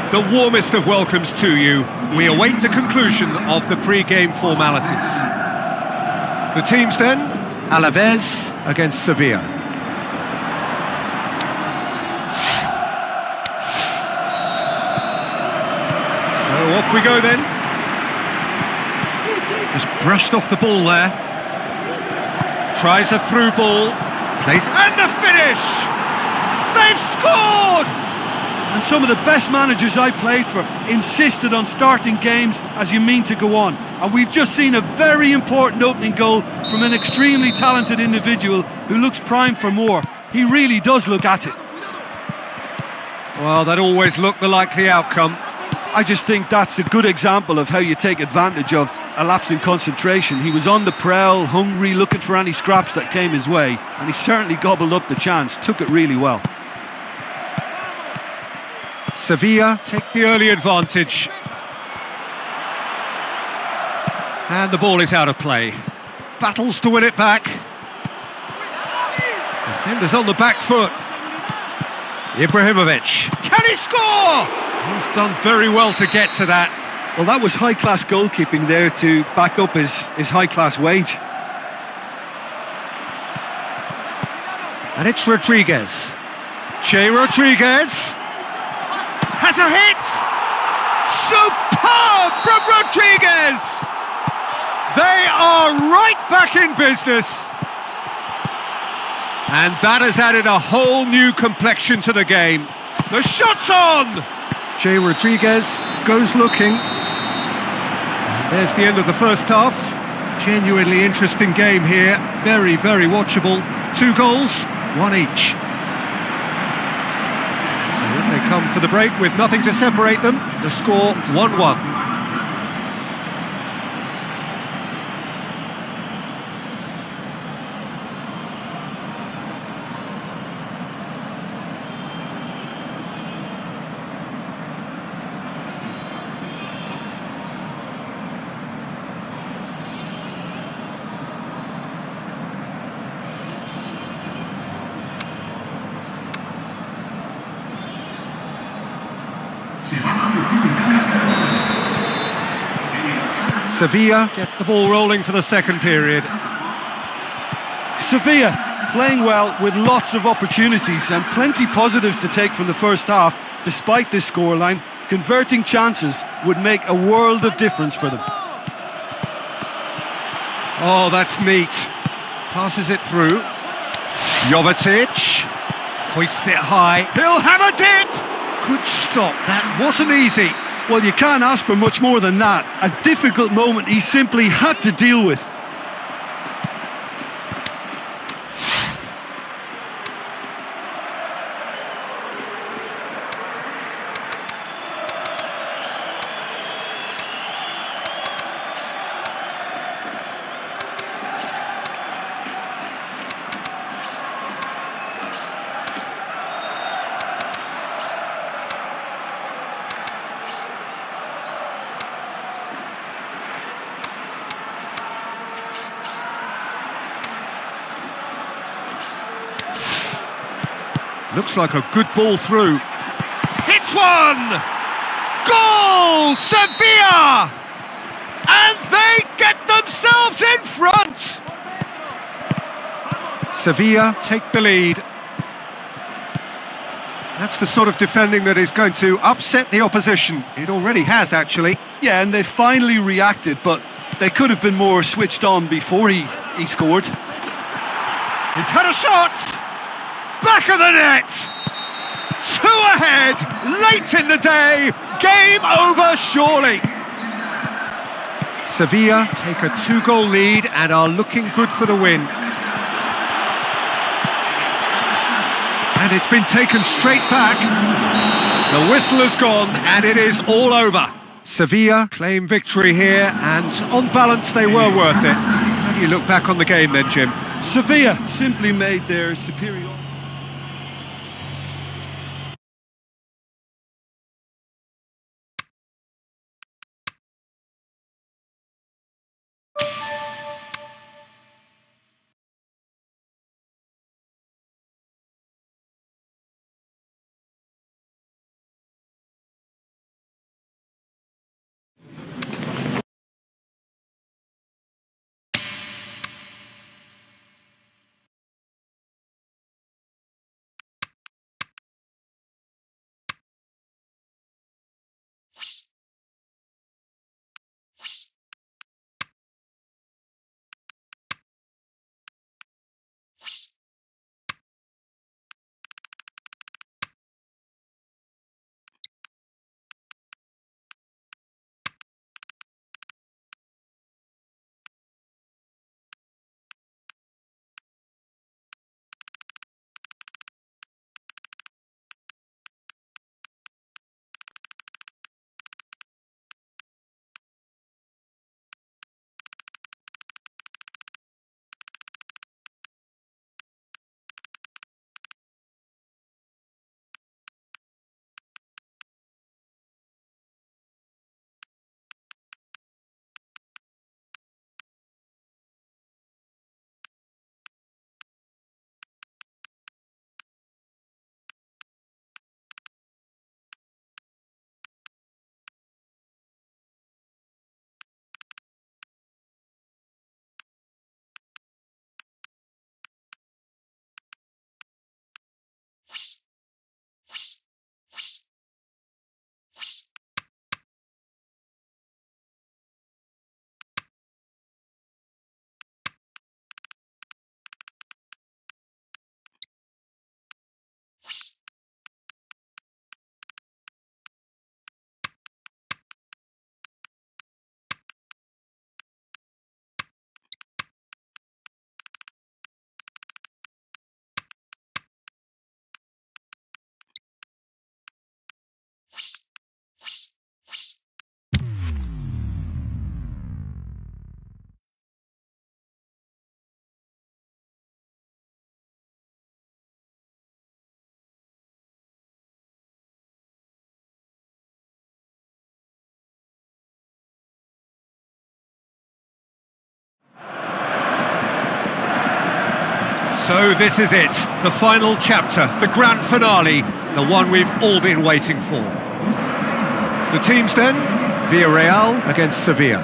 The warmest of welcomes to you. We await the conclusion of the pre-game formalities. The teams then, Alaves against Sevilla. So off we go then. Just brushed off the ball there. Tries a through ball. Plays and the finish! They've scored! And some of the best managers I played for insisted on starting games as you mean to go on. And we've just seen a very important opening goal from an extremely talented individual who looks primed for more. He really does look at it. Well, that always looked the likely outcome. I just think that's a good example of how you take advantage of a lapse in concentration. He was on the prowl, hungry, looking for any scraps that came his way, and he certainly gobbled up the chance, took it really well. Sevilla take the early advantage. And the ball is out of play. Battles to win it back. Defenders on the back foot. Ibrahimovic. Can he score? He's done very well to get to that. Well, that was high-class goalkeeping there to back up his high-class wage. And it's Rodriguez. Che Rodriguez has a hit! Superb from Rodriguez! They are right back in business. And that has added a whole new complexion to the game. The shot's on! Che Rodriguez goes looking. And there's the end of the first half. Genuinely interesting game here. Very, very watchable. 2 goals, 1 each. They come for the break with nothing to separate them. The score 1-1. Sevilla get the ball rolling for the second period. Sevilla playing well with lots of opportunities and plenty positives to take from the first half. Despite this scoreline, converting chances would make a world of difference for them. Oh, that's neat. Passes it through. Jovetic hoists it high. He'll have a dip. Good stop. That wasn't easy. Well, you can't ask for much more than that. A difficult moment he simply had to deal with. Looks like a good ball through. Hits one! Goal! Sevilla! And they get themselves in front! Sevilla take the lead. That's the sort of defending that is going to upset the opposition. It already has, actually. Yeah, and they finally reacted, but they could have been more switched on before he scored. He's had a shot! Back of the net! 2 ahead, late in the day, game over surely. Sevilla take a 2-goal lead and are looking good for the win. And it's been taken straight back. The whistle has gone and it is all over. Sevilla claim victory here and on balance they were worth it. How do you look back on the game then, Jim? Sevilla simply made their superior... So this is it, the final chapter, the grand finale, the one we've all been waiting for. The teams then, Villarreal against Sevilla.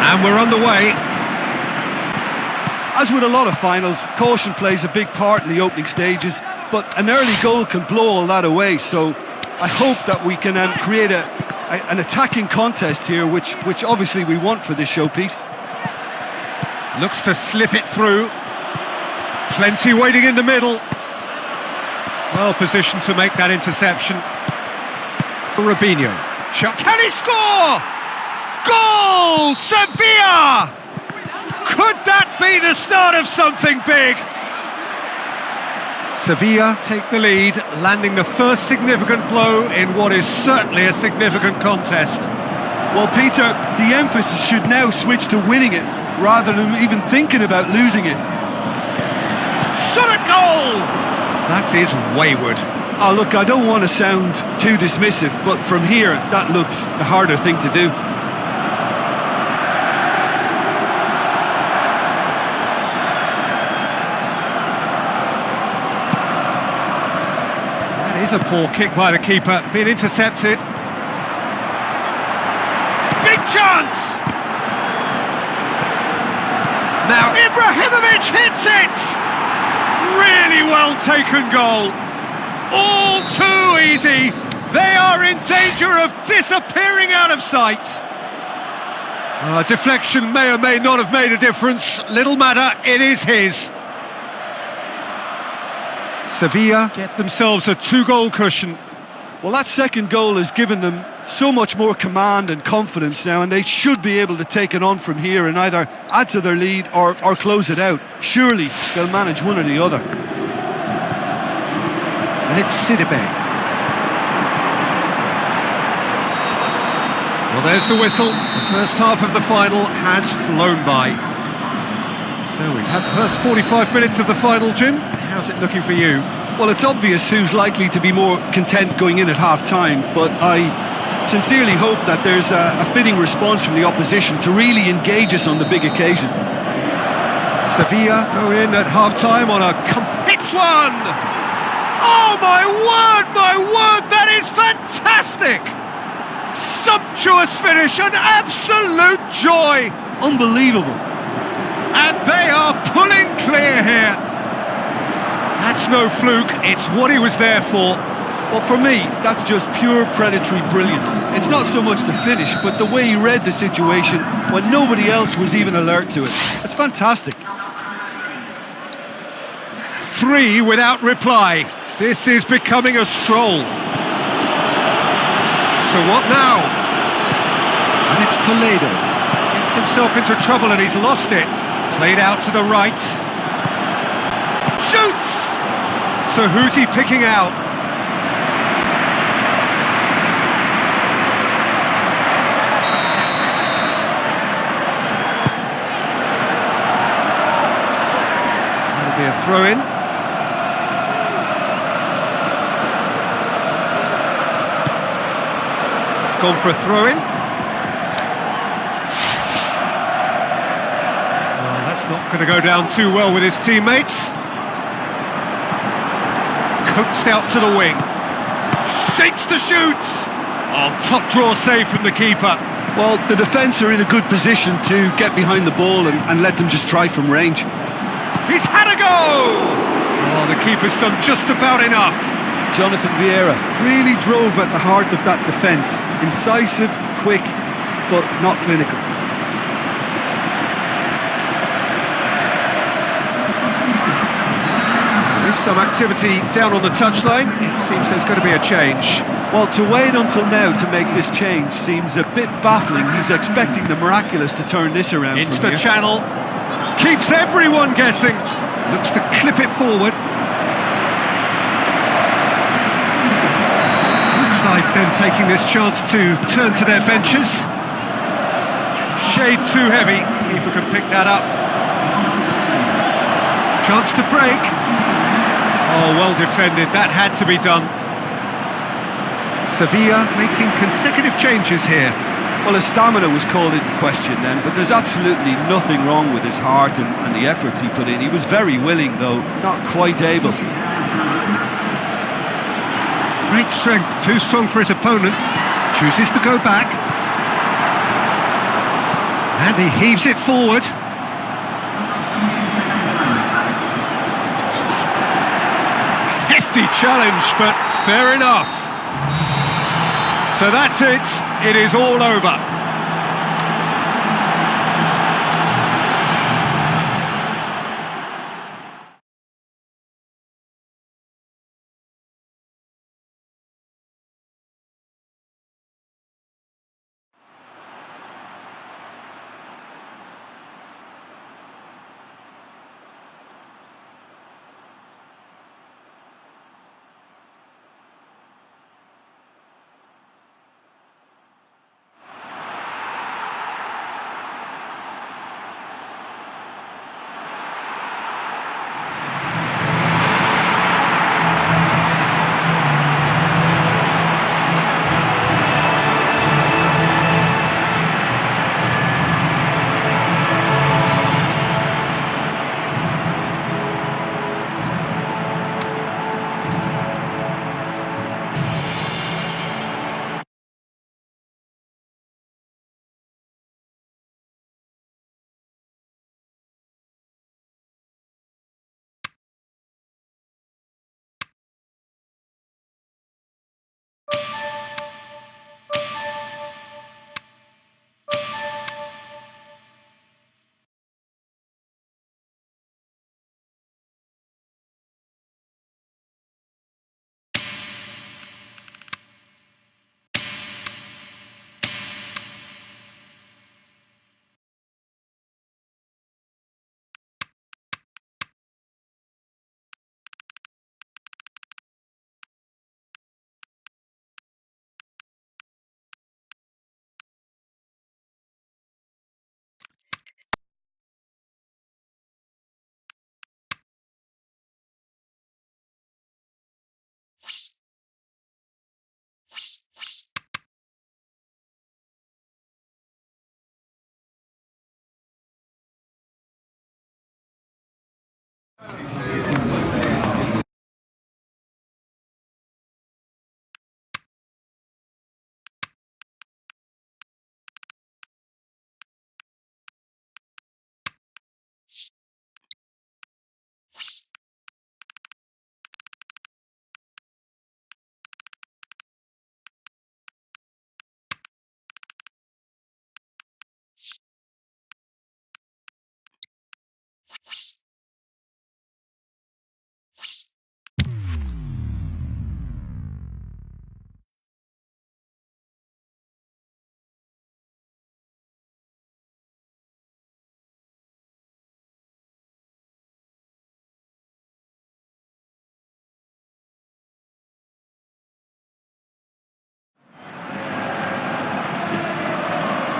And we're on the way. As with a lot of finals, caution plays a big part in the opening stages, but an early goal can blow all that away, so I hope that we can create an attacking contest here, which obviously we want for this showpiece. Looks to slip it through. Plenty waiting in the middle. Well positioned to make that interception. Robinho. Can he score? Goal! Sevilla! Could that be the start of something big? Sevilla take the lead, landing the first significant blow in what is certainly a significant contest. Well, Peter, the emphasis should now switch to winning it, rather than even thinking about losing it. Shot at goal! That is wayward. Oh, look, I don't want to sound too dismissive, but from here, that looked the harder thing to do. That is a poor kick by the keeper, being intercepted. Big chance! Now Ibrahimovic hits it! Really well taken goal. All too easy. They are in danger of disappearing out of sight. Deflection may or may not have made a difference. Little matter, it is his. Sevilla get themselves a 2-goal cushion. Well, that second goal has given them so much more command and confidence now, and they should be able to take it on from here and either add to their lead or close it out. Surely they'll manage one or the other. And it's Sidibe. Well, there's the whistle. The first half of the final has flown by. So we've had the first 45 minutes of the final, Jim. How's it looking for you? Well, it's obvious who's likely to be more content going in at half-time, but I sincerely hope that there's a fitting response from the opposition to really engage us on the big occasion. Sevilla go in at half-time on a hits one! Oh, my word, that is fantastic! Sumptuous finish, an absolute joy! Unbelievable. And they are pulling clear here. That's no fluke, it's what he was there for. Well, for me, that's just pure predatory brilliance. It's not so much the finish, but the way he read the situation when nobody else was even alert to it. It's fantastic. 3 without reply. This is becoming a stroll. So what now? And it's Toledo. Gets himself into trouble and he's lost it. Played out to the right. Shoots! So who's he picking out? That'll be a throw-in. It's gone for a throw-in. Well, that's not going to go down too well with his teammates. Coaxed out to the wing. Shapes the shoots. Oh, top draw save from the keeper. Well, the defence are in a good position to get behind the ball and let them just try from range. He's had a go! Oh, the keeper's done just about enough. Jonathan Vieira really drove at the heart of that defence. Incisive, quick, but not clinical. Some activity down on the touchline. It seems there's going to be a change. Well, to wait until now to make this change seems a bit baffling. He's expecting the miraculous to turn this around. Into the channel. Keeps everyone guessing. Looks to clip it forward. Both sides then taking this chance to turn to their benches. Shade too heavy. Keeper can pick that up. Chance to break. Oh, well defended, that had to be done. Sevilla making consecutive changes here. Well, his stamina was called into question then, but there's absolutely nothing wrong with his heart and the efforts he put in. He was very willing, though, not quite able. Great strength, too strong for his opponent. Chooses to go back. And he heaves it forward. Challenge, but fair enough. So that's it. It is all over.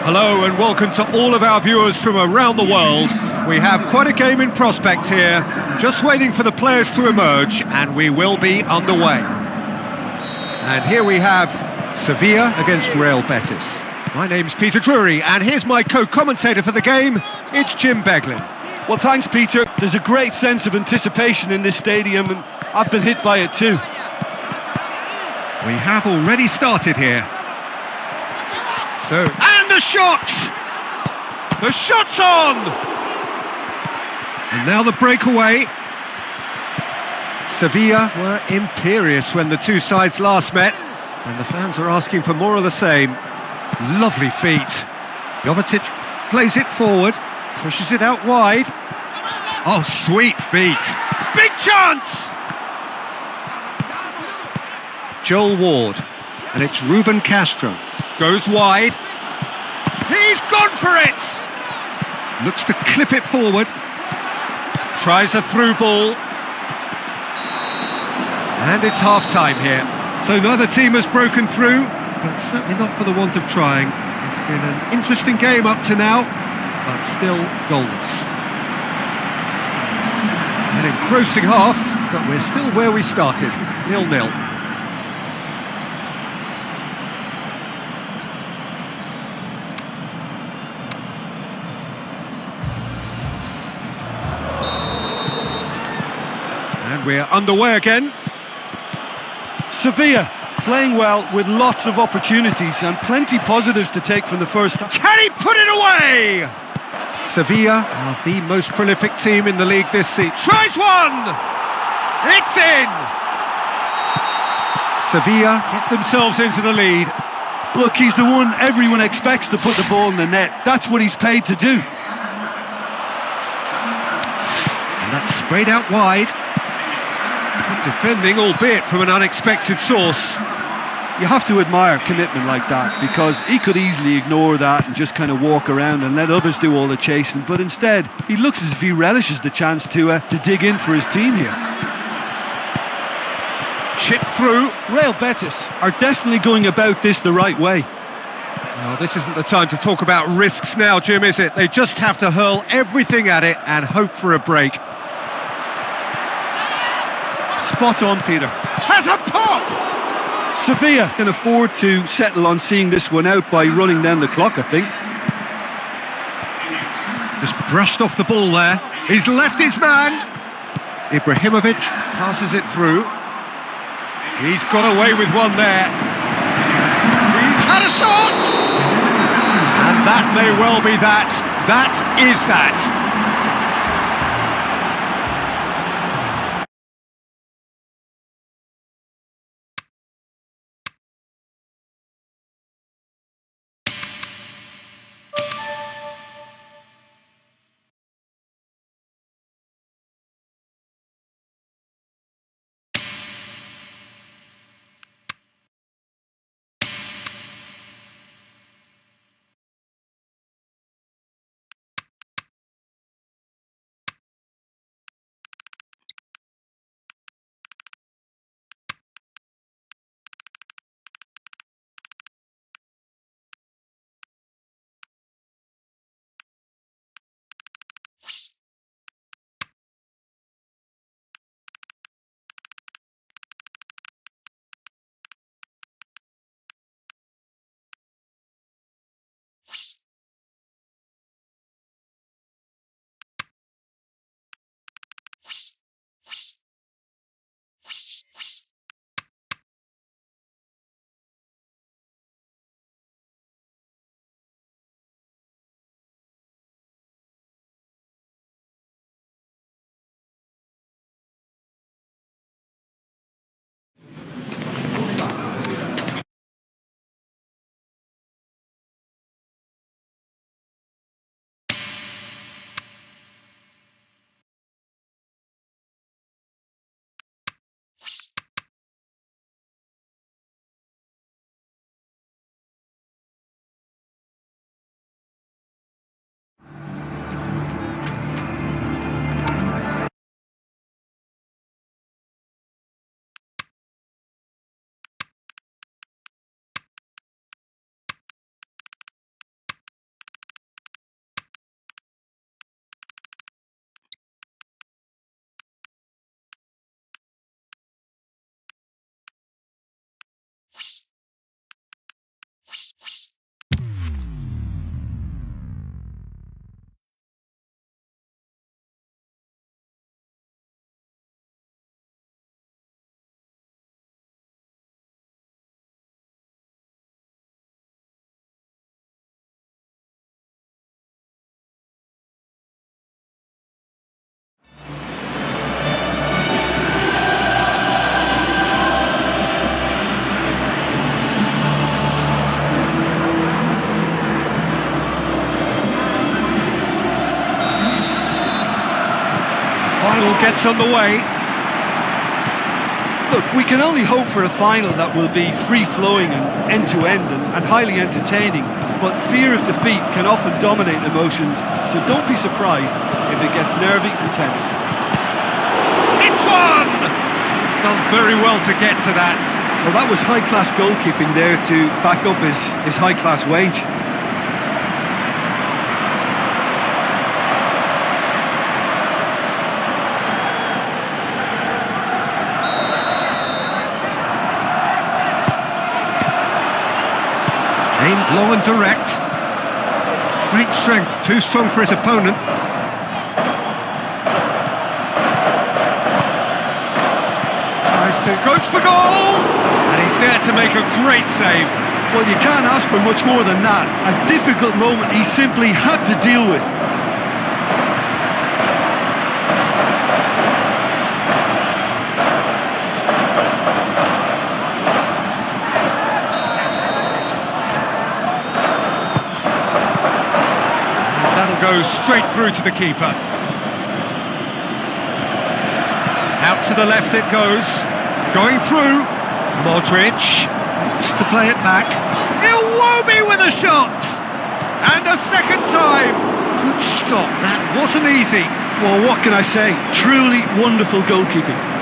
Hello and welcome to all of our viewers from around the world. We have quite a game in prospect here, just waiting for the players to emerge, and we will be underway. And here we have Sevilla against Real Betis. My name's Peter Drury, and here's my co-commentator for the game, it's Jim Beglin. Well, thanks, Peter. There's a great sense of anticipation in this stadium, and I've been hit by it too. We have already started here. And the shot! The shot's on! And now the breakaway. Sevilla were imperious when the two sides last met, and the fans are asking for more of the same. Lovely feet. Jovetic plays it forward, pushes it out wide. Oh, sweet feet. Big chance! Joel Ward, and it's Ruben Castro. Goes wide. He's gone for it! Looks to clip it forward. Tries a through ball. And it's half-time here. So neither team has broken through, but certainly not for the want of trying. It's been an interesting game up to now, but still goalless. An engrossing half, but we're still where we started, 0-0. And we're underway again. Sevilla playing well with lots of opportunities and plenty positives to take from the first half. Can he put it away? Sevilla are the most prolific team in the league this season. Tries one! It's in! Sevilla get themselves into the lead. Look, he's the one everyone expects to put the ball in the net. That's what he's paid to do. And that's sprayed out wide. Good defending, albeit from an unexpected source. You have to admire commitment like that, because he could easily ignore that and just kind of walk around and let others do all the chasing, but instead he looks as if he relishes the chance to dig in for his team here. Chip through. Real Betis are definitely going about this the right way. Well, this isn't the time to talk about risks now, Jim, is it? They just have to hurl everything at it and hope for a break. Spot on, Peter. Has a pop! Sevilla can afford to settle on seeing this one out by running down the clock, I think. Just brushed off the ball there. He's left his man. Ibrahimovic passes it through. He's got away with one there. He's had a shot! And that may well be that. That is that. Whistle gets underway. Look, we can only hope for a final that will be free-flowing and end-to-end and highly entertaining, but fear of defeat can often dominate emotions, so don't be surprised if it gets nervy and tense. It's one! He's done very well to get to that. Well, that was high-class goalkeeping there to back up his high-class wage. Aimed long and direct. Great strength, too strong for his opponent. Tries to, goes for goal! And he's there to make a great save. Well, you can't ask for much more than that. A difficult moment he simply had to deal with. Goes straight through to the keeper. Out to the left it goes. Going through. Modric wants to play it back. Iwobi with a shot! And a second time. Good stop. That wasn't easy. Well, what can I say? Truly wonderful goalkeeping.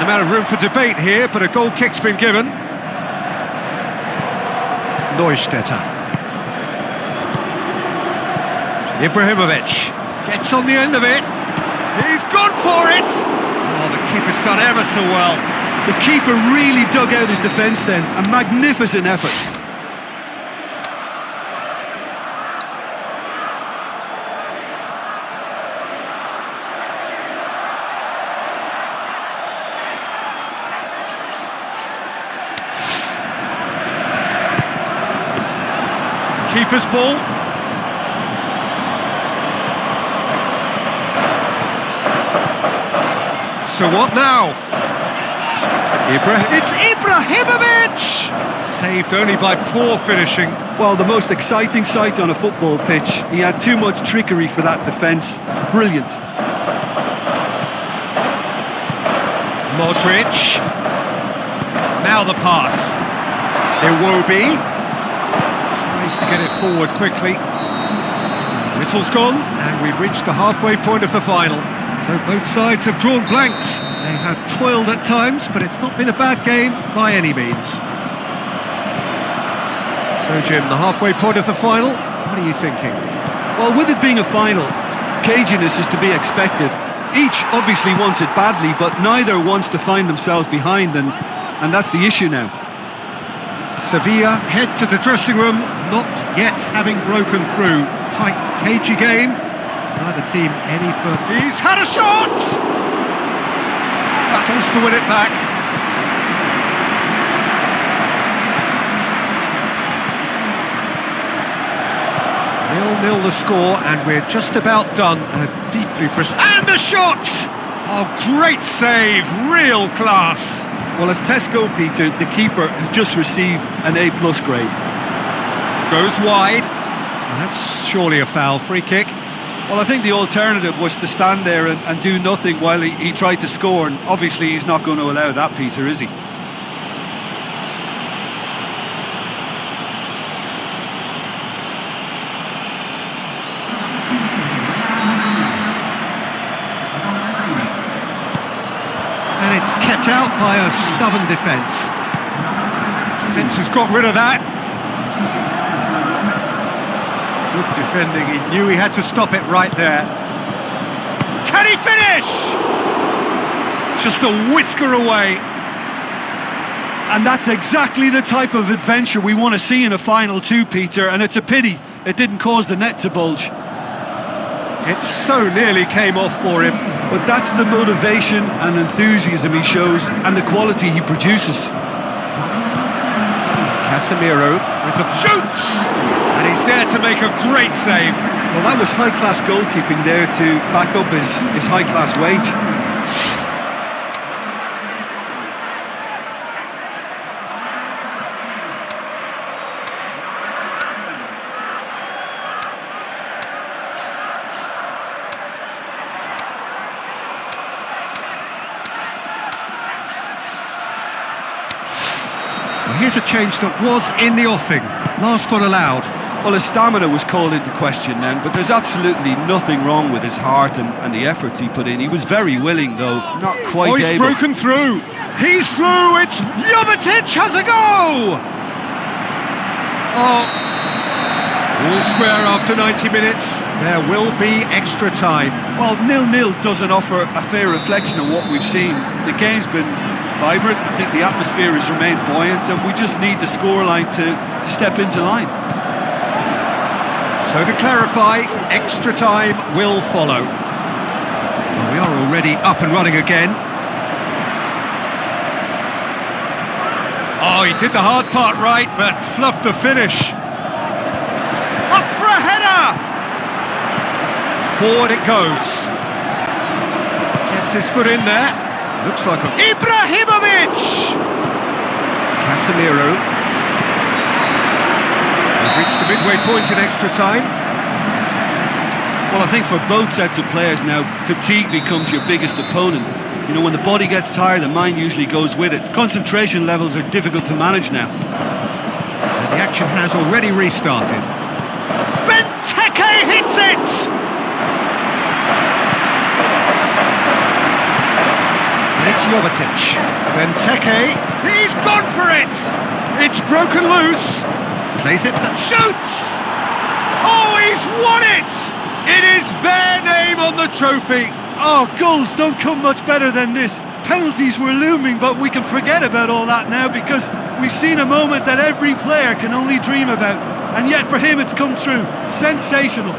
Amount of room for debate here, but a goal kick's been given. Neustädter. Ibrahimovic gets on the end of it. He's gone for it! Oh, the keeper's done ever so well. The keeper really dug out his defence then. A magnificent effort. Keeper's ball. So what now? It's Ibrahimovic! Saved only by poor finishing. Well, the most exciting sight on a football pitch. He had too much trickery for that defence. Brilliant. Modric. Now the pass. Iwobi. To get it forward quickly. Whistle's gone, and we've reached the halfway point of the final. So both sides have drawn blanks. They have toiled at times, but it's not been a bad game by any means. So Jim, the halfway point of the final, what are you thinking? Well, with it being a final, caginess is to be expected. Each obviously wants it badly, but neither wants to find themselves behind, and that's the issue now. Sevilla head to the dressing room, not yet having broken through. Tight, cagey game. Neither team any further. He's had a shot! Battles to win it back. 0-0 the score, and we're just about done. A deeply frustrating... And a shot! Oh, great save, real class. Well, as Tesco, Peter, the keeper has just received an A+ grade. Goes wide. That's surely a foul. Free kick. Well, I think the alternative was to stand there and do nothing while he tried to score, and obviously he's not going to allow that, Peter, is he? And it's kept out by a stubborn defence. Defence has got rid of that. Good defending, he knew he had to stop it right there. Can he finish? Just a whisker away. And that's exactly the type of adventure we want to see in a final too, Peter, and it's a pity it didn't cause the net to bulge. It so nearly came off for him. But that's the motivation and enthusiasm he shows, and the quality he produces. Casemiro with the shoots! And he's there to make a great save. Well, that was high-class goalkeeping there to back up his high-class wage. Well, here's a change that was in the offing. Last one allowed. Well, his stamina was called into question then, but there's absolutely nothing wrong with his heart and the efforts he put in. He was very willing, though, not quite he's able. broken through. He's through. It's Jovetic has a go. Oh, all square after 90 minutes. There will be extra time. Well, 0-0 doesn't offer a fair reflection of what we've seen. The game's been vibrant. I think the atmosphere has remained buoyant, and we just need the scoreline to step into line. So to clarify, extra time will follow. Well, we are already up and running again. Oh, he did the hard part right, but fluffed the finish. Up for a header! Forward it goes. Gets his foot in there. Looks like a... Ibrahimovic! Casemiro. We've reached the midway point in extra time. Well, I think for both sets of players now, fatigue becomes your biggest opponent. You know, when the body gets tired, the mind usually goes with it. Concentration levels are difficult to manage now. And the action has already restarted. Benteke hits it! And it's Jovetic. Benteke, he's gone for it! It's broken loose. Plays it, but shoots! Oh, he's won it! It is their name on the trophy. Oh, goals don't come much better than this. Penalties were looming, but we can forget about all that now because we've seen a moment that every player can only dream about. And yet for him it's come true. Sensational.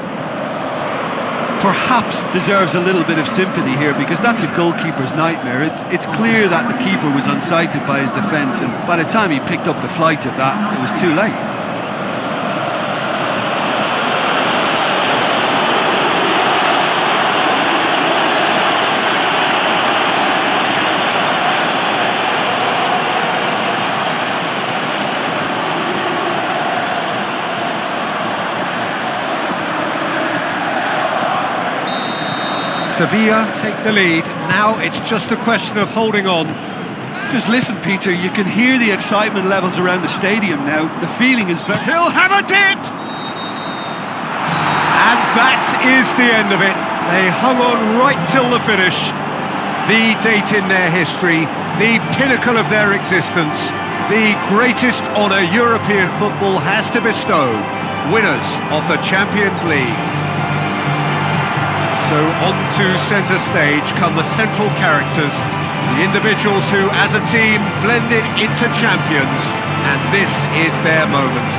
Perhaps deserves a little bit of sympathy here because that's a goalkeeper's nightmare. It's clear that the keeper was unsighted by his defence, and by the time he picked up the flight of that, it was too late. Sevilla take the lead. Now it's just a question of holding on. Just listen, Peter, you can hear the excitement levels around the stadium now. The feeling is very... He'll have a dip! And that is the end of it. They hung on right till the finish. The date in their history, the pinnacle of their existence, the greatest honour European football has to bestow. Winners of the Champions League. So onto centre stage come the central characters, the individuals who, as a team, blended into champions, and this is their moment.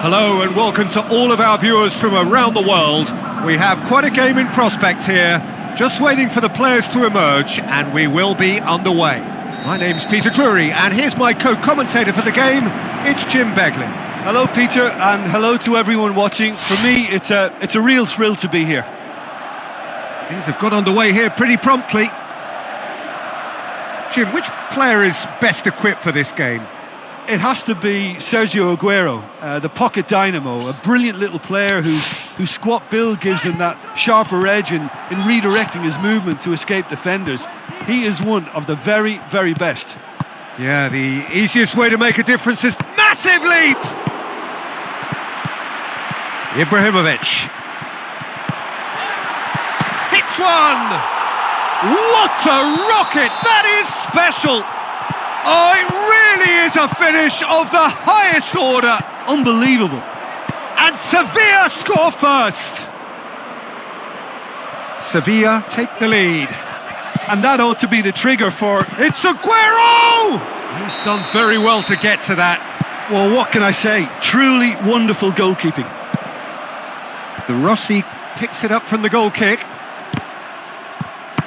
Hello and welcome to all of our viewers from around the world. We have quite a game in prospect here, just waiting for the players to emerge, and we will be underway. My name's Peter Drury, and here's my co-commentator for the game, it's Jim Beglin. Hello, Peter, and hello to everyone watching. For me, it's a real thrill to be here. Things have got underway here pretty promptly. Jim, which player is best equipped for this game? It has to be Sergio Aguero, the pocket dynamo, a brilliant little player whose squat build gives him that sharper edge in redirecting his movement to escape defenders. He is one of the very, very best. Yeah, the easiest way to make a difference is massive leap! Ibrahimovic. Hits one! What a rocket! That is special! Oh, it really is a finish of the highest order! Unbelievable. And Sevilla score first! Sevilla take the lead. And that ought to be the trigger for... It's Aguero! He's done very well to get to that. Well, what can I say? Truly wonderful goalkeeping. The Rossi picks it up from the goal kick.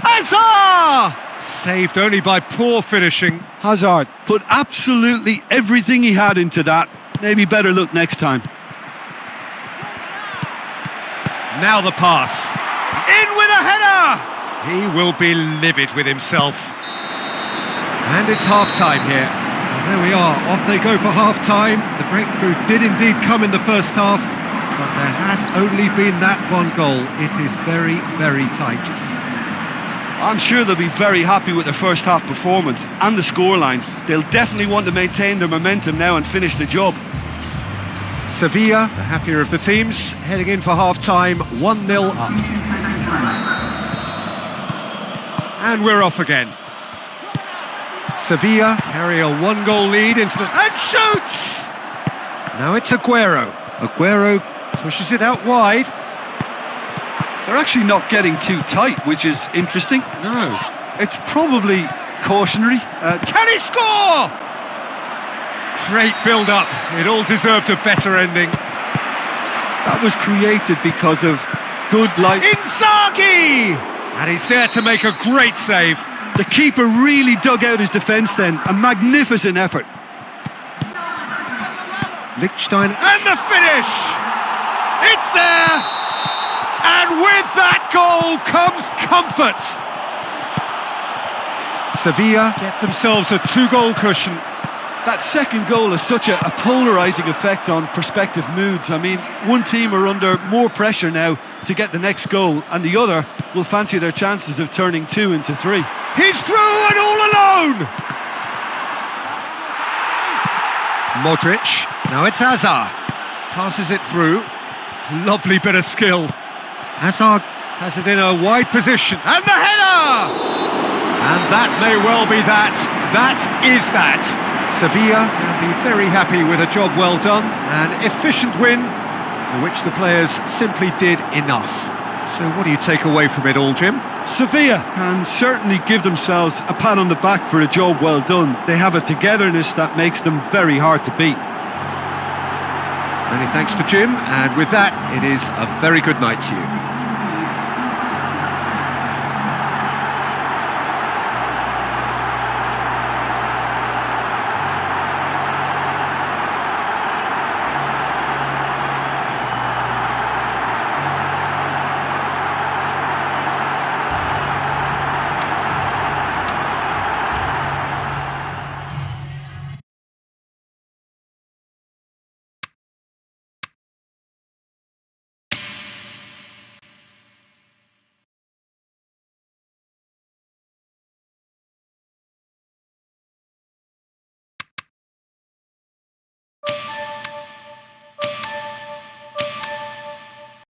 Hazard! Saved only by poor finishing. Hazard put absolutely everything he had into that. Maybe better luck next time. Now the pass. In with a header! He will be livid with himself. And it's half-time here. Well, there we are, off they go for half-time. The breakthrough did indeed come in the first half, but there has only been that one goal. It is very, very tight. I'm sure they'll be very happy with their first half performance and the scoreline. They'll definitely want to maintain their momentum now and finish the job. Sevilla, the happier of the teams, heading in for half-time, 1-0 up. And we're off again. Sevilla carry a one-goal lead into the... And shoots! Now it's Aguero. Aguero pushes it out wide. They're actually not getting too tight, which is interesting. No. It's probably cautionary. Can he score? Great build-up. It all deserved a better ending. That was created because of good light. Inzaghi! And he's there to make a great save. The keeper really dug out his defence then. A magnificent effort. Lichtstein, and the finish! It's there! And with that goal comes comfort. Sevilla get themselves a two-goal cushion. That second goal has such a polarising effect on prospective moods. I mean, one team are under more pressure now to get the next goal, and the other will fancy their chances of turning 2 into 3. He's through and all alone! Modric, now it's Hazard. Passes it through. Lovely bit of skill. Hazard has it in a wide position, and the header! And that may well be that. That is that. Sevilla can be very happy with a job well done, an efficient win for which the players simply did enough. So what do you take away from it all, Jim? Sevilla can certainly give themselves a pat on the back for a job well done. They have a togetherness that makes them very hard to beat. Many thanks to Jim, and with that, it is a very good night to you.